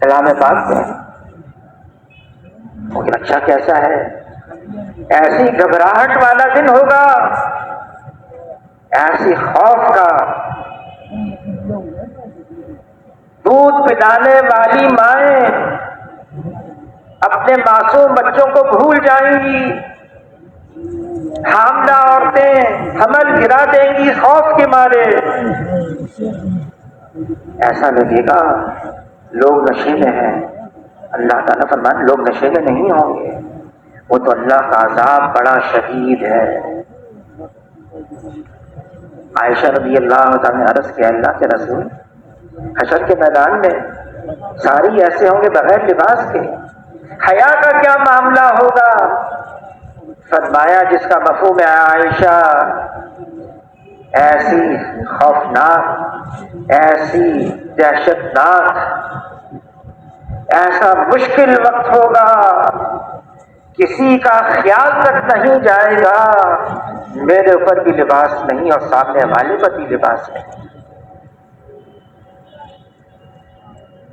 کلام پاک میں۔ وہ نقشہ کیسا ہے؟ ایسی گھبراہٹ والا دن ہوگا، ایسی خوف کا، دودھ پلانے والی مائیں اپنے معصوم بچوں کو بھول جائیں گی، حاملہ عورتیں حمل گرا دیں گی خوف کے مارے۔ ایسا لگے گا لوگ نشے میں ہیں۔ اللہ تعالیٰ فرماتے لوگ نشے میں نہیں ہوں گے، وہ تو اللہ کا عذاب بڑا شدید ہے۔ عائشہ رضی اللہ تعالیٰ نے عرض کیا، اللہ کے رسول، حشر کے میدان میں ساری ایسے ہوں گے بغیر لباس کے، حیا کا کیا معاملہ ہوگا؟ فرمایا جس کا مفہوم ہے عائشہ، ایسی خوفناک، ایسی دہشت ناک، ایسا مشکل وقت ہوگا، کسی کا خیال تک نہیں جائے گا میرے اوپر بھی لباس نہیں اور سامنے والے پر بھی لباس نہیں۔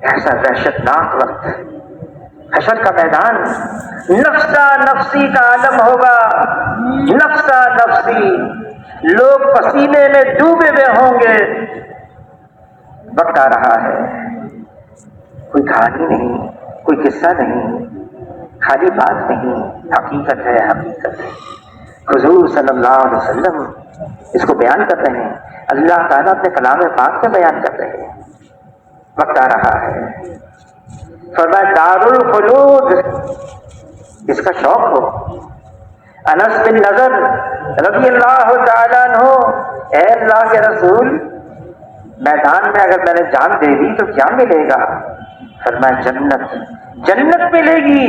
ایسا دہشت ناک وقت، حشر کا میدان نفسا نفسی کا عالم ہوگا، نفسا نفسی، لوگ پسینے میں ڈوبے ہوئے ہوں گے۔ وقت آ رہا ہے، کوئی کہانی نہیں، کوئی قصہ نہیں، خالی بات نہیں، حقیقت ہے، حقیقت ہے۔ حضور صلی اللہ علیہ وسلم اس کو بیان کر رہے ہیں، اللہ تعالیٰ اپنے کلام پاک میں بیان کر رہے ہیں۔ وقت آ رہا ہے، فرمایا دار الخلود، اس کا شوق ہو۔ انس بن نضر رضی اللہ تعالیٰ عنہ، اے اللہ کے رسول، میدان میں اگر میں نے جان دے دی تو کیا ملے گا؟ فرمایا جنت، جنت ملے گی۔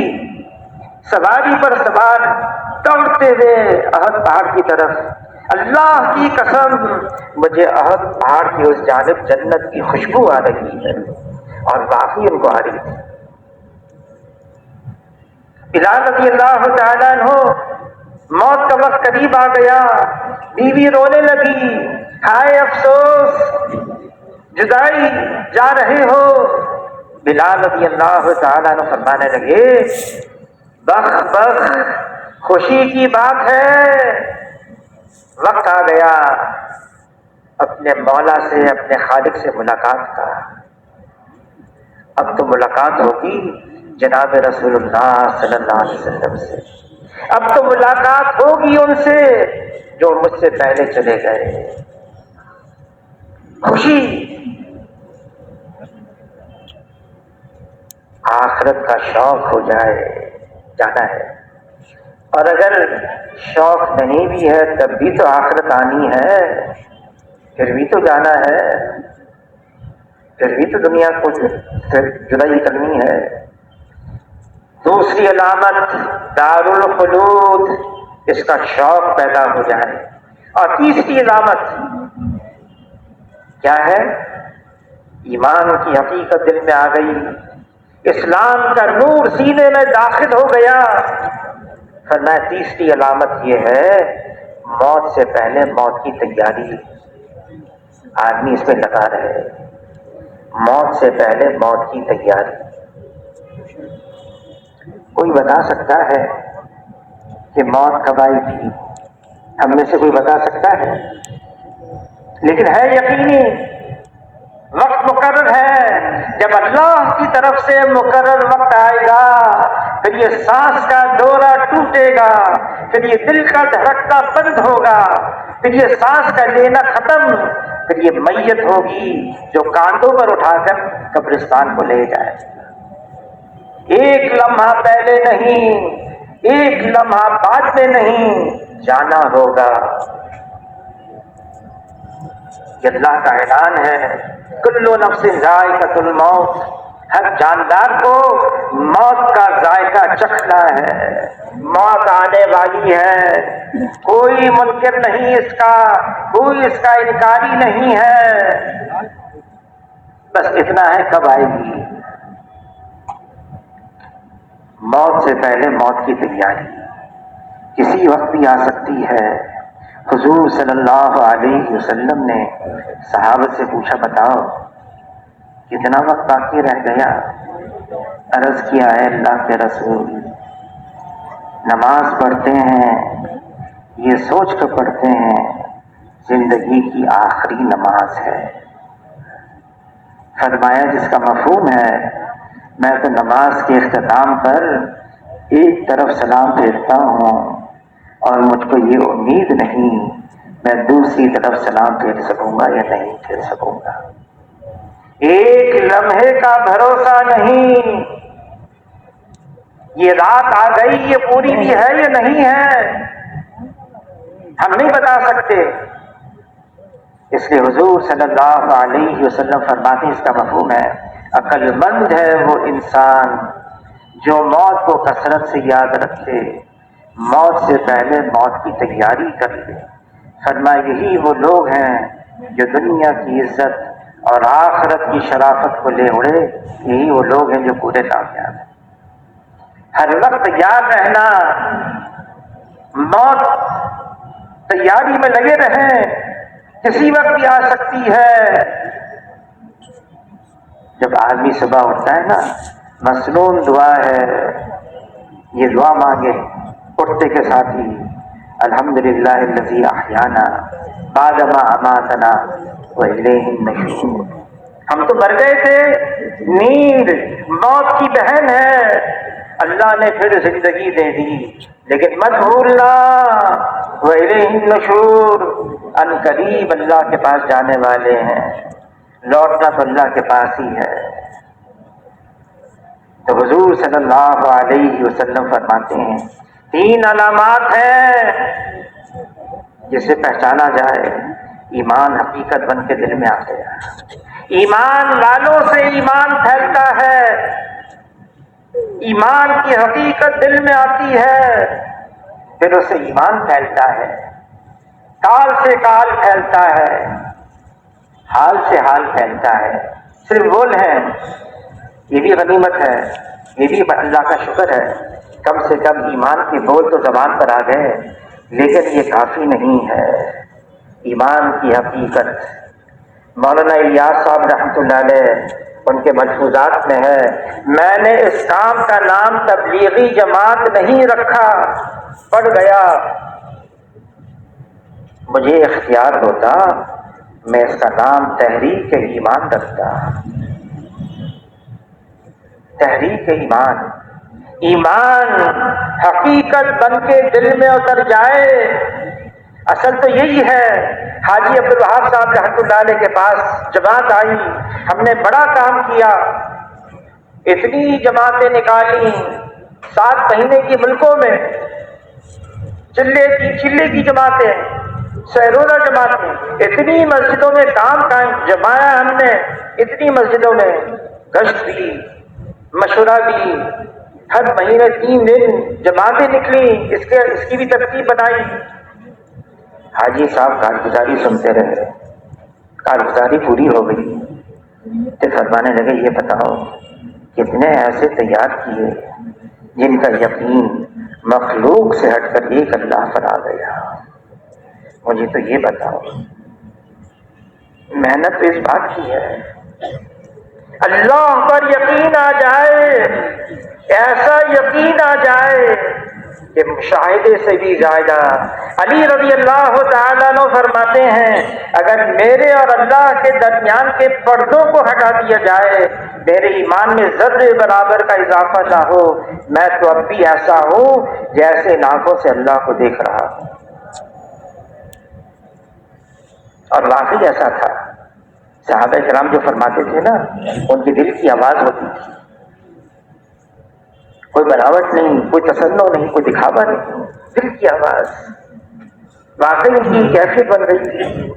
سواری پر سوار دوڑتے ہوئے احد پہاڑ کی طرف، اللہ کی قسم مجھے احد پہاڑ کی اس جانب جنت کی خوشبو آ رہی ہے، اور واقعی ان کو آ رہی تھی۔ بلال رضی اللہ تعالیٰ عنہ، موت کا وقت قریب آ گیا، بیوی رونے لگی، ہائے افسوس، جدائی، جا رہے ہو۔ بلال رضی اللہ تعالیٰ عنہ فرمانے لگے بخ بخ، خوشی کی بات ہے، وقت آ گیا اپنے مولا سے، اپنے خالق سے ملاقات کا۔ اب تو ملاقات ہوگی جناب رسول اللہ صلی اللہ علیہ وسلم سے، اب تو ملاقات ہوگی ان سے جو مجھ سے پہلے چلے گئے۔ خوشی، آخرت کا شوق ہو جائے، جانا ہے۔ اور اگر شوق نہیں بھی ہے تب بھی تو آخرت آنی ہے، پھر بھی تو جانا ہے، پھر بھی تو دنیا کو جدائی کرنی ہے۔ دوسری علامت دار الخلود، اس کا شوق پیدا ہو جائے۔ اور تیسری علامت کیا ہے؟ ایمان کی حقیقت دل میں آ گئی، اسلام کا نور سینے میں داخل ہو گیا۔ فرمایا تیسری علامت یہ ہے موت سے پہلے موت کی تیاری۔ آدمی اس پہ لگا رہے، موت سے پہلے موت کی تیاری۔ کوئی بتا سکتا ہے کہ موت کب آئے گی؟ ہم میں سے کوئی بتا سکتا ہے؟ لیکن ہے یقینی وقت مقرر ہے، جب اللہ کی طرف سے مقرر وقت آئے گا، پھر یہ سانس کا دورہ ٹوٹے گا، پھر یہ دل کا دھڑکنا بند ہوگا، پھر یہ سانس کا لینا ختم، پھر یہ میت ہوگی جو کاندھوں پر اٹھا کر قبرستان کو لے جائے۔ ایک لمحہ پہلے نہیں، ایک لمحہ بعد میں نہیں، جانا ہوگا۔ یہ اللہ کا اعلان ہے، کل نفس ذائقۃ الموت، ہر جاندار کو موت کا ذائقہ چکھنا ہے، موت آنے والی ہے، کوئی منکر نہیں اس کا، کوئی اس کا انکاری نہیں ہے، بس اتنا ہے کب آئے گی۔ موت سے پہلے موت کی تیاری کسی وقت بھی آ سکتی ہے۔ حضور صلی اللہ علیہ وسلم نے صحابہ سے پوچھا بتاؤ کتنا وقت باقی رہ گیا؟ عرض کیا ہے اللہ کے رسول، نماز پڑھتے ہیں یہ سوچ کر پڑھتے ہیں زندگی کی آخری نماز ہے۔ فرمایا جس کا مفہوم ہے میں تو نماز کے اختتام پر ایک طرف سلام پھیرتا ہوں اور مجھ کو یہ امید نہیں میں دوسری طرف سلام پھیر سکوں گا یا نہیں پھیر سکوں گا۔ ایک لمحے کا بھروسہ نہیں، یہ رات آ گئی یہ پوری بھی ہے یا نہیں ہے، ہم نہیں بتا سکتے۔ اس لیے حضور صلی اللہ علیہ وسلم فرماتے ہیں اس کا مفہوم ہے عقل مند ہے وہ انسان جو موت کو کثرت سے یاد رکھے، موت سے پہلے موت کی تیاری کر لے۔ فرمایا یہی وہ لوگ ہیں جو دنیا کی عزت اور آخرت کی شرافت کو لے اڑے، یہی وہ لوگ ہیں جو پورے کامیاب ہیں۔ ہر وقت یاد رہنا، موت تیاری میں لگے رہیں، کسی وقت بھی آ سکتی ہے۔ جب آدمی صبح اٹھتا ہے نا، مسنون دعا ہے، یہ دعا مانگے اٹھتے کے ساتھ ہی الحمدللہ الذی احیانا بعدما اماتنا والیہ النشور۔ ہم تو مر گئے تھے، نیند موت کی بہن ہے، اللہ نے پھر زندگی دے دی، لیکن مت بھولنا والیہ النشور، ان قریب اللہ کے پاس جانے والے ہیں، لوٹنا تو اللہ کے پاس ہی ہے۔ تو حضور صلی اللہ علیہ وسلم فرماتے ہیں 3 علامات ہیں جسے پہچانا جائے ایمان حقیقت بن کے دل میں آ گیا. ایمان والوں سے ایمان پھیلتا ہے، ایمان کی حقیقت دل میں آتی ہے، پھر اسے ایمان پھیلتا ہے، کال سے کال پھیلتا ہے، حال سے حال پھیلتا ہے. صرف بول ہے یہ بھی غنیمت ہے، یہ بھی اللہ کا شکر ہے، کم سے کم ایمان کے بول تو زبان پر آ گئے، لیکن یہ کافی نہیں ہے. ایمان کی حقیقت مولانا الیاس صاحب رحمۃ اللہ علیہ ان کے ملفوظات میں ہے، میں نے اس کام کا نام تبلیغی جماعت نہیں رکھا، پڑ گیا، مجھے اختیار ہوتا میں اس کا نام تحریک ایمان رکھتا. تحریک ایمان، ایمان حقیقت بن کے دل میں اتر جائے. اصل تو یہی ہے. حاجی عبدالوہاب صاحب رحمۃ اللہ علیہ کے پاس جماعت آئی، ہم نے بڑا کام کیا، اتنی جماعتیں نکالی 7 مہینے کی ملکوں میں، چلے کی جماعتیں، سہروزہ جماعتیں، اتنی مسجدوں میں کام جمایا ہم نے، اتنی مسجدوں میں گشت بھی، مشورہ بھی، ہر مہینے 3 دن جماعتیں نکلی، اس کی بھی ترتیب بنائی. حاجی صاحب کارگزاری سنتے رہے، کارگزاری پوری ہو گئی تو فرمانے لگے یہ بتاؤ کتنے ایسے تیار کیے جن کا یقین مخلوق سے ہٹ کر ایک اللہ پر آ گیا، مجھے تو یہ بتاؤ. محنت تو اس بات کی ہے اللہ پر یقین آ جائے، ایسا یقین آ جائے کہ مشاہدے سے بھی زیادہ. علی رضی اللہ تعالیٰ عنہ فرماتے ہیں اگر میرے اور اللہ کے درمیان کے پردوں کو ہٹا دیا جائے، میرے ایمان میں ذرے برابر کا اضافہ نہ ہو، میں تو اب بھی ایسا ہوں جیسے آنکھوں سے اللہ کو دیکھ رہا ہوں. اور واقعی ایسا تھا. صحابہ کرام جو فرماتے تھے نا، ان کے دل کی آواز ہوتی تھی، کوئی بناوٹ نہیں، کوئی تصنع نہیں، کوئی دکھاوا نہیں، دل کی آواز. واقعی ان کی کیفیت بن رہی تھی.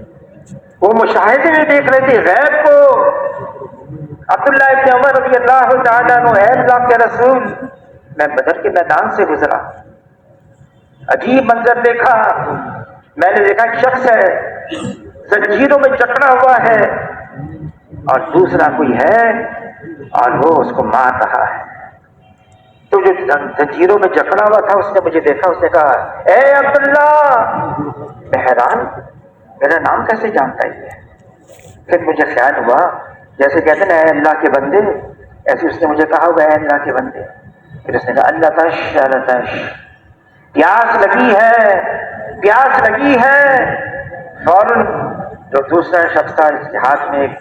وہ مشاہدے میں دیکھ رہے تھے غیب کو. عبداللہ ابن عمر رضی اللہ تعالیٰ عنہ، اے اللہ کے رسول، میں بدر کے میدان سے گزرا، عجیب منظر دیکھا. میں نے دیکھا ایک شخص ہے زنجیروں میں جکڑا ہوا ہے، اور دوسرا کوئی ہے اور وہ اس کو مار رہا ہے. تو جو زنجیروں میں جکڑا ہوا تھا اس نے مجھے دیکھا، اس نے کہا اے عبداللہ. میں حیران، میرا نام کیسے جانتا ہے؟ پھر مجھے خیال ہوا جیسے کہتے ہیں اے اللہ کے بندے، ایسے اس نے مجھے کہا ہوگا اے اللہ کے بندے. پھر اس نے کہا اللہ تش اللہ تش، پیاس لگی ہے، پیاس لگی ہے. فوراً جو دوسرا شخص تھا اس کے ہاتھ میں ایک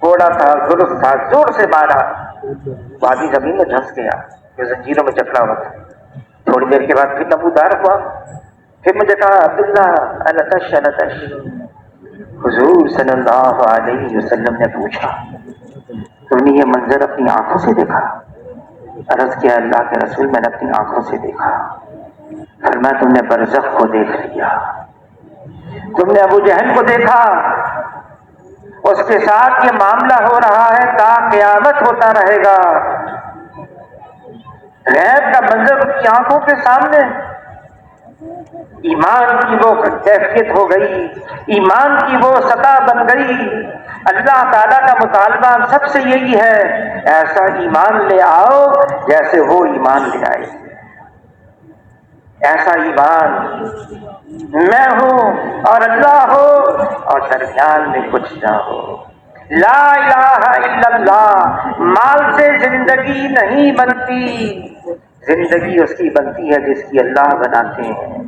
کوڑا تھا، گرز تھا، زور سے مارا، وہ آدمی زمین میں دھنس گیا جو زنجیروں میں جکڑا ہوا تھا. تھوڑی دیر کے بعد پھر نمودار ہوا. پھر مجھے کہا عبداللہ التش التش. حضور صلی اللہ علیہ وسلم نے پوچھا تم نے یہ منظر اپنی آنکھوں سے دیکھا؟ عرض کیا اللہ کے رسول میں نے اپنی آنکھوں سے دیکھا. فرمایا تم نے برزخ کو دیکھ لیا، تم نے ابو جہل کو دیکھا، اس کے ساتھ یہ معاملہ ہو رہا ہے تا قیامت ہوتا رہے گا. غیب کا منظر ان کی آنکھوں کے سامنے. ایمان کی وہ کیفیت ہو گئی، ایمان کی وہ سطح بن گئی. اللہ تعالیٰ کا مطالبہ ہم سب سے یہی ہے، ایسا ایمان لے آؤ جیسے وہ ایمان لے آئے. ایسا ایمان میں ہوں اور اللہ ہو اور درمیان میں کچھ نہ ہو. لا الہ الا اللہ. مال سے زندگی نہیں بنتی، زندگی اس کی بنتی ہے جس کی اللہ بناتے ہیں.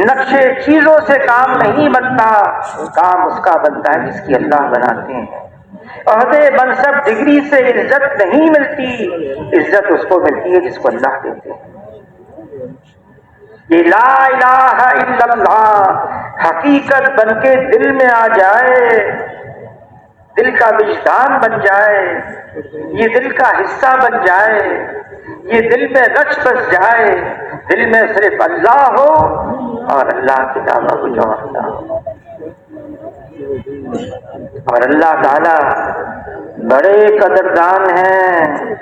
نقشے چیزوں سے کام نہیں بنتا، کام اس کا بنتا ہے جس کی اللہ بناتے ہیں. عہدے منصب ڈگری سے عزت نہیں ملتی، عزت اس کو ملتی ہے جس کو اللہ دیتے ہیں. یہ لا الہ الا اللہ حقیقت بن کے دل میں آ جائے، دل کا وجدان بن جائے، یہ دل کا حصہ بن جائے، یہ دل میں رچ بس جائے، دل میں صرف اللہ ہو اور اللہ کے علاوہ کچھ اور نہ ہو۔ اور اللہ تعالیٰ بڑے قدردان ہیں،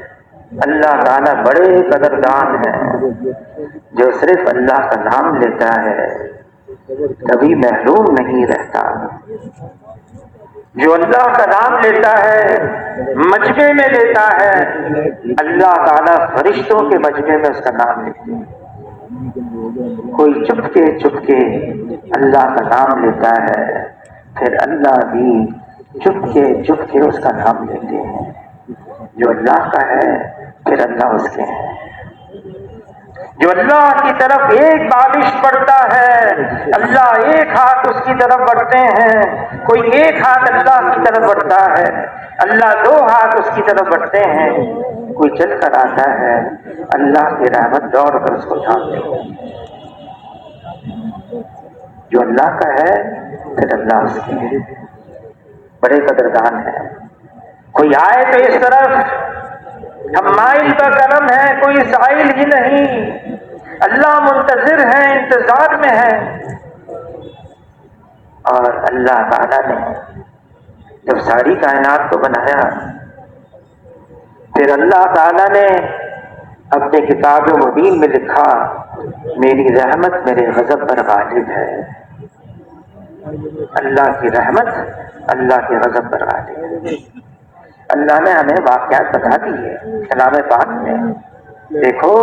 اللہ تعالیٰ بڑے قدردان ہیں، جو صرف اللہ کا نام لیتا ہے کبھی محروم نہیں رہتا، جو اللہ کا نام لیتا ہے مجمع میں لیتا ہے، اللہ تعالیٰ فرشتوں کے مجمع میں اس کا نام لیتے ہیں۔ کوئی چپ کے اللہ کا نام لیتا ہے، پھر اللہ بھی چپ کے اس کا نام لیتے ہیں۔ جو اللہ کا ہے پھر اللہ اس کے ہیں۔ جو اللہ کی طرف ایک بالش پڑتا ہے، اللہ ایک ہاتھ اس کی طرف بڑھتے ہیں، کوئی ایک ہاتھ اللہ کی طرف بڑھتا ہے، اللہ دو ہاتھ اس کی طرف بڑھتے ہیں، کوئی چل کر آتا ہے، اللہ کی رحمت دوڑ کر اس کو تھامتے ہیں۔ جو اللہ کا ہے پھر اللہ اس کے ہے، بڑے قدردان ہے۔ کوئی آئے تو اس طرف ہم مائل کا کرم ہے، کوئی سائل ہی نہیں، اللہ منتظر ہے، انتظار میں ہے۔ اور اللہ تعالیٰ نے جب ساری کائنات کو بنایا، پھر اللہ تعالیٰ نے اپنے کتاب مبین میں لکھا، میری رحمت میرے غضب پر غالب ہے۔ اللہ کی رحمت اللہ کے غضب پر غالب ہے۔ اللہ نے ہمیں واقعات بتا دی ہے کلام پاک میں، دیکھو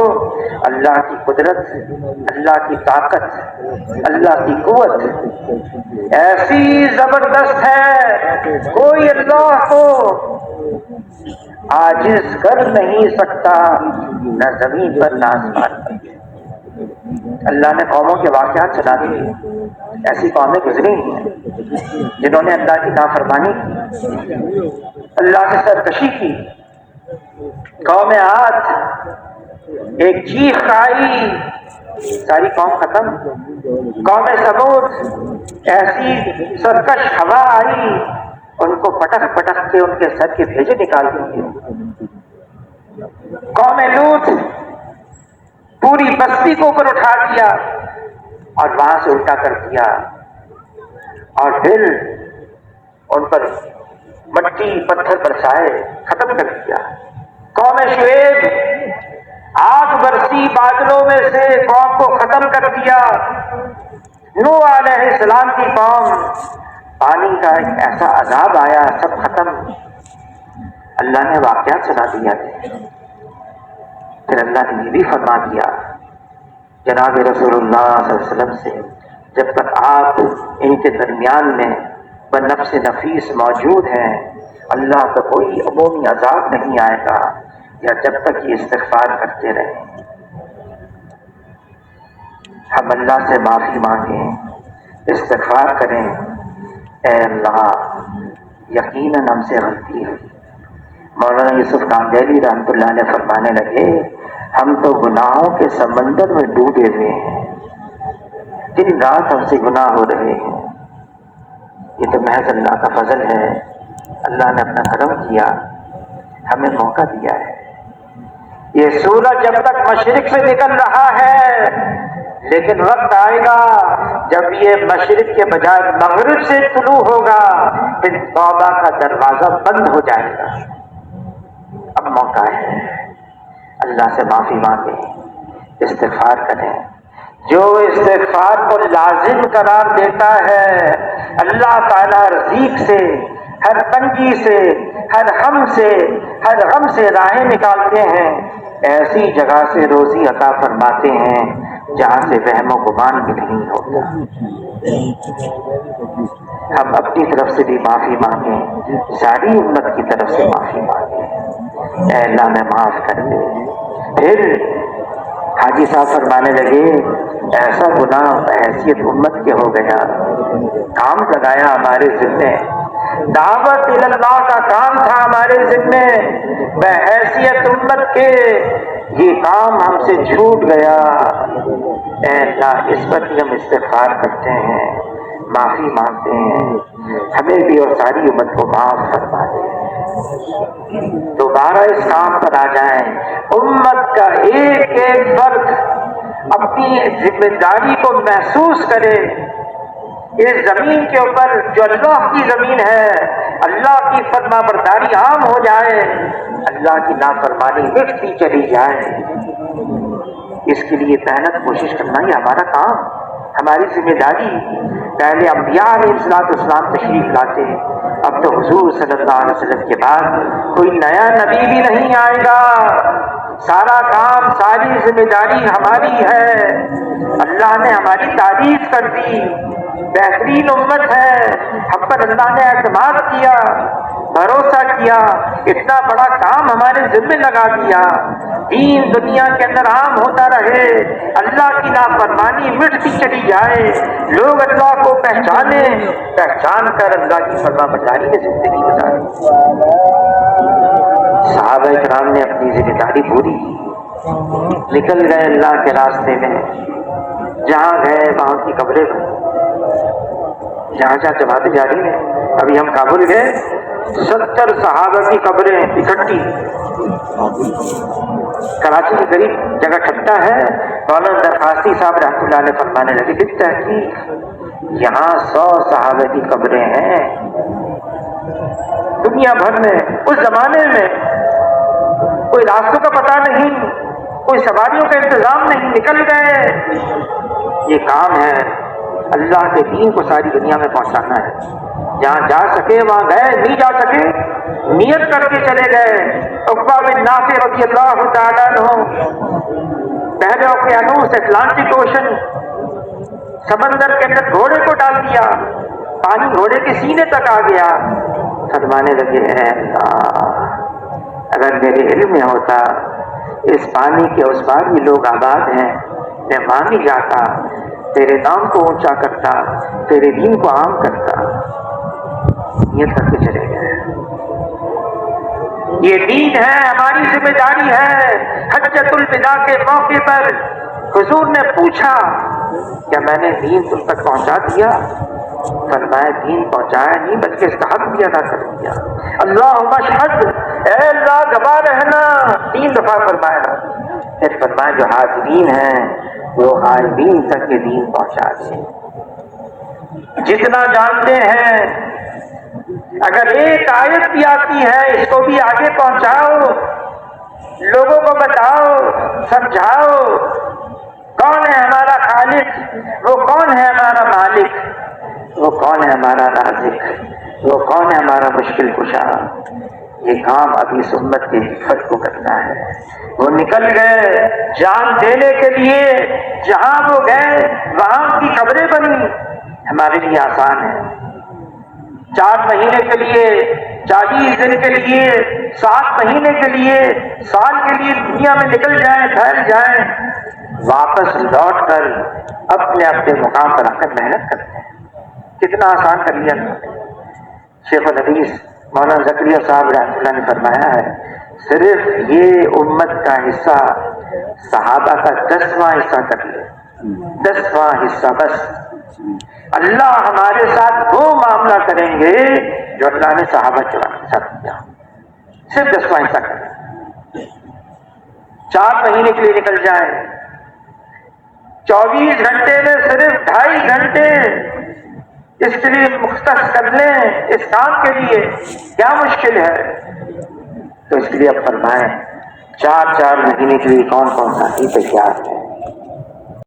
اللہ کی قدرت، اللہ کی طاقت، اللہ کی قوت ایسی زبردست ہے، کوئی اللہ کو عاجز کر نہیں سکتا، نہ زمین پر نہ آسمان پر۔ اللہ نے قوموں کے واقعات سنا دیے، ایسی قومیں گزری ہیں جنہوں نے اللہ کی نافرمانی کی، اللہ سے سرکشی کی۔ قوم عاد ایک چیخ آئی، ساری قوم ختم۔ قوم ثمود ایسی سرکش ہوا آئی، ان کو پٹک کے ان کے سر کے بھیجے نکال دیے۔ قوم لوط پوری بستی کو اوپر اٹھا دیا اور وہاں سے الٹا کر دیا، اور پھر ان پر مٹی پتھر برسائے، ختم کر دیا۔ قوم شعیب آگ برسی بادلوں میں سے قوم کو ختم کر دیا۔ نوح علیہ السلام کی قوم، پانی کا ایک ایسا عذاب آیا، سب ختم۔ اللہ نے واقعات سنا دیا تھے۔ پھر اللہ نے یہ بھی فرما دیا جناب رسول اللہ صلی اللہ علیہ وسلم سے، جب تک آپ ان کے درمیان میں بنفس نفیس موجود ہیں، اللہ کا کوئی عمومی عذاب نہیں آئے گا، یا جب تک یہ استغفار کرتے رہیں۔ ہم اللہ سے معافی مانگیں، استغفار کریں، اے اللہ یقیناً ہم سے غلطی ہوئی۔ مولانا یوسف کامدیلی رحمۃ اللہ علیہ فرمانے لگے، ہم تو گناہوں کے سمندر میں ڈوبے ہوئے ہیں، دن رات ہم سے گناہ ہو رہے ہیں، یہ تو محض اللہ کا فضل ہے، اللہ نے اپنا کرم کیا، ہمیں موقع دیا ہے۔ یہ سورج جب تک مشرق سے نکل رہا ہے، لیکن وقت آئے گا جب یہ مشرق کے بجائے مغرب سے طلوع ہوگا، پھر توبہ کا دروازہ بند ہو جائے گا۔ اب موقع ہے، اللہ سے معافی مانگیں، استغفار کریں۔ جو استغفار کو لازم قرار دیتا ہے، اللہ تعالیٰ رزق سے، ہر تنگی سے، ہر غم سے راہیں نکالتے ہیں، ایسی جگہ سے روزی عطا فرماتے ہیں جہاں سے وہم و گمان بھی نہیں ہوتا۔ ہم اپنی طرف سے بھی معافی مانگیں، ساری امت کی طرف سے معافی مانگیں، اے اللہ میں معاف کر دے۔ پھر حاجی صاحب فرمانے لگے، ایسا گناہ بحیثیت امت کے ہو گیا، کام لگایا ہمارے ذمے، دعوت اللہ کا کام تھا ہمارے ذمے، بحیثیت امت کے یہ کام ہم سے چھوٹ گیا۔ اے اللہ اس پر بھی ہم استغفار کرتے ہیں، معافی مانگتے ہیں ہمیں بھی اور ساری امت کو معاف فرما دے. دوبارہ اس کام پر آ جائیں. امت کا ایک ایک فرد اپنی ذمہ داری کو محسوس کرے. اس زمین کے اوپر جو اللہ کی زمین ہے، اللہ کی فرما برداری عام ہو جائے، اللہ کی نافرمانی مٹتی چلی جائے. اس کے لیے محنت کوشش کرنا ہی ہمارا کام، ہماری ذمہ داری. پہلے انبیاء علیہ السلام تشریف لاتے، اب تو حضور صلی اللہ علیہ وسلم کے بعد کوئی نیا نبی بھی نہیں آئے گا. سارا کام، ساری ذمہ داری ہماری ہے. اللہ نے ہماری تعریف کر دی، بہترین امت ہے. ہم پر اللہ نے اعتماد کیا، بھروسہ کیا، اتنا بڑا کام ہمارے ذمہ لگا دیا. دین دنیا کے اندر عام ہوتا رہے، اللہ کی نافرمانی مٹتی چلی جائے، لوگ اللہ کو پہچانیں، پہچان کر اللہ کی فرما برداری میں زندگی گزاریں. صحابہ کرام نے اپنی ذمہ داری پوری کی، نکل گئے اللہ کے راستے میں. جہاں گئے وہاں کی قبریں بنی، جہاں جہاں جماعتیں جاری ہیں. ابھی ہم کابل گئے، 70 صحابہ کی قبریں اکٹھی. کراچی کے قریب جگہ ٹھٹا ہے. مولانا درخواستی صاحب رحمۃ اللہ علیہ فرمانے لگے کہ تحقیق یہاں 100 صحابہ کی قبریں ہیں. دنیا بھر میں اس زمانے میں کوئی راستوں کا پتہ نہیں، کوئی سواریوں کا انتظام نہیں، نکل گئے. یہ کام ہے اللہ کے دین کو ساری دنیا میں پہنچانا ہے. جہاں جا سکے وہاں گئے، نہیں جا سکے نیت کر کے چلے گئے. عقبہ بن نافع رضی اللہ تعالیٰ عنہ پہلے اوقیانوس اٹلانٹک اوشن سمندر کے اندر گھوڑے کو ڈال دیا، پانی گھوڑے کے سینے تک آ گیا. فرمانے لگے اے اللہ، اگر میرے علم میں ہوتا اس پانی کے اس پار بھی لوگ آباد ہیں، میں وہاں نہیں جاتا، تیرے نام کو اونچا کرتا، تیرے دین کو عام کرتا. نیت کر کے چلے گئے. یہ دین ہے، ہماری ذمہ داری ہے. حجۃ الوداع کے موقع پر حضور نے پوچھا کیا میں نے دین تم تک پہنچا دیا؟ فرمایا دین پہنچایا نہیں بلکہ اس کا حق بھی ادا کر دیا. اللہم اشہد، اے اللہ گواہ رہنا. 3 دفعہ فرمایا. پھر فرمایا جو حاضرین ہیں وہ غائبین تک کے دین پہنچا دیں. جتنا جانتے ہیں اگر ایک آیت بھی آتی ہے اس کو بھی آگے پہنچاؤ، لوگوں کو بتاؤ، سمجھاؤ. کون ہے ہمارا خالق، وہ کون ہے ہمارا مالک، وہ کون ہے ہمارا رازق، وہ کون ہے ہمارا مشکل کشا. یہ کام ابھی اس امت کے حفظ کو کرنا ہے. وہ نکل گئے جان دینے کے لیے، جہاں وہ گئے وہاں کی قبریں بنی. ہمارے لیے آسان ہے. 4 مہینے کے لیے، 40 دن کے لیے، 7 مہینے کے لیے، سال کے لیے دنیا میں نکل جائیں، پھیل جائیں، واپس لوٹ کر اپنے اپنے مقام پر آ کر محنت کرتے ہیں. کتنا آسان کر لیا. شیخ الحدیث مولانا زکریا صاحب رحمۃ اللہ نے فرمایا ہے صرف یہ امت کا حصہ صحابہ کا 10واں حصہ کر لے، 10واں حصہ بس. اللہ ہمارے ساتھ وہ معاملہ کریں گے جو اللہ نے صحابہ کے ساتھ کیا. صرف 10واں حصہ کریں. 4 مہینے کے لیے نکل جائیں، 24 گھنٹے میں صرف 2.5 گھنٹے اس کے لیے مختص کر لیں. اس کام کے لیے کیا مشکل ہے؟ تو اس کے لیے اب فرمائیں 4 مہینے کے لیے کون کون ساتھی تیار ہے.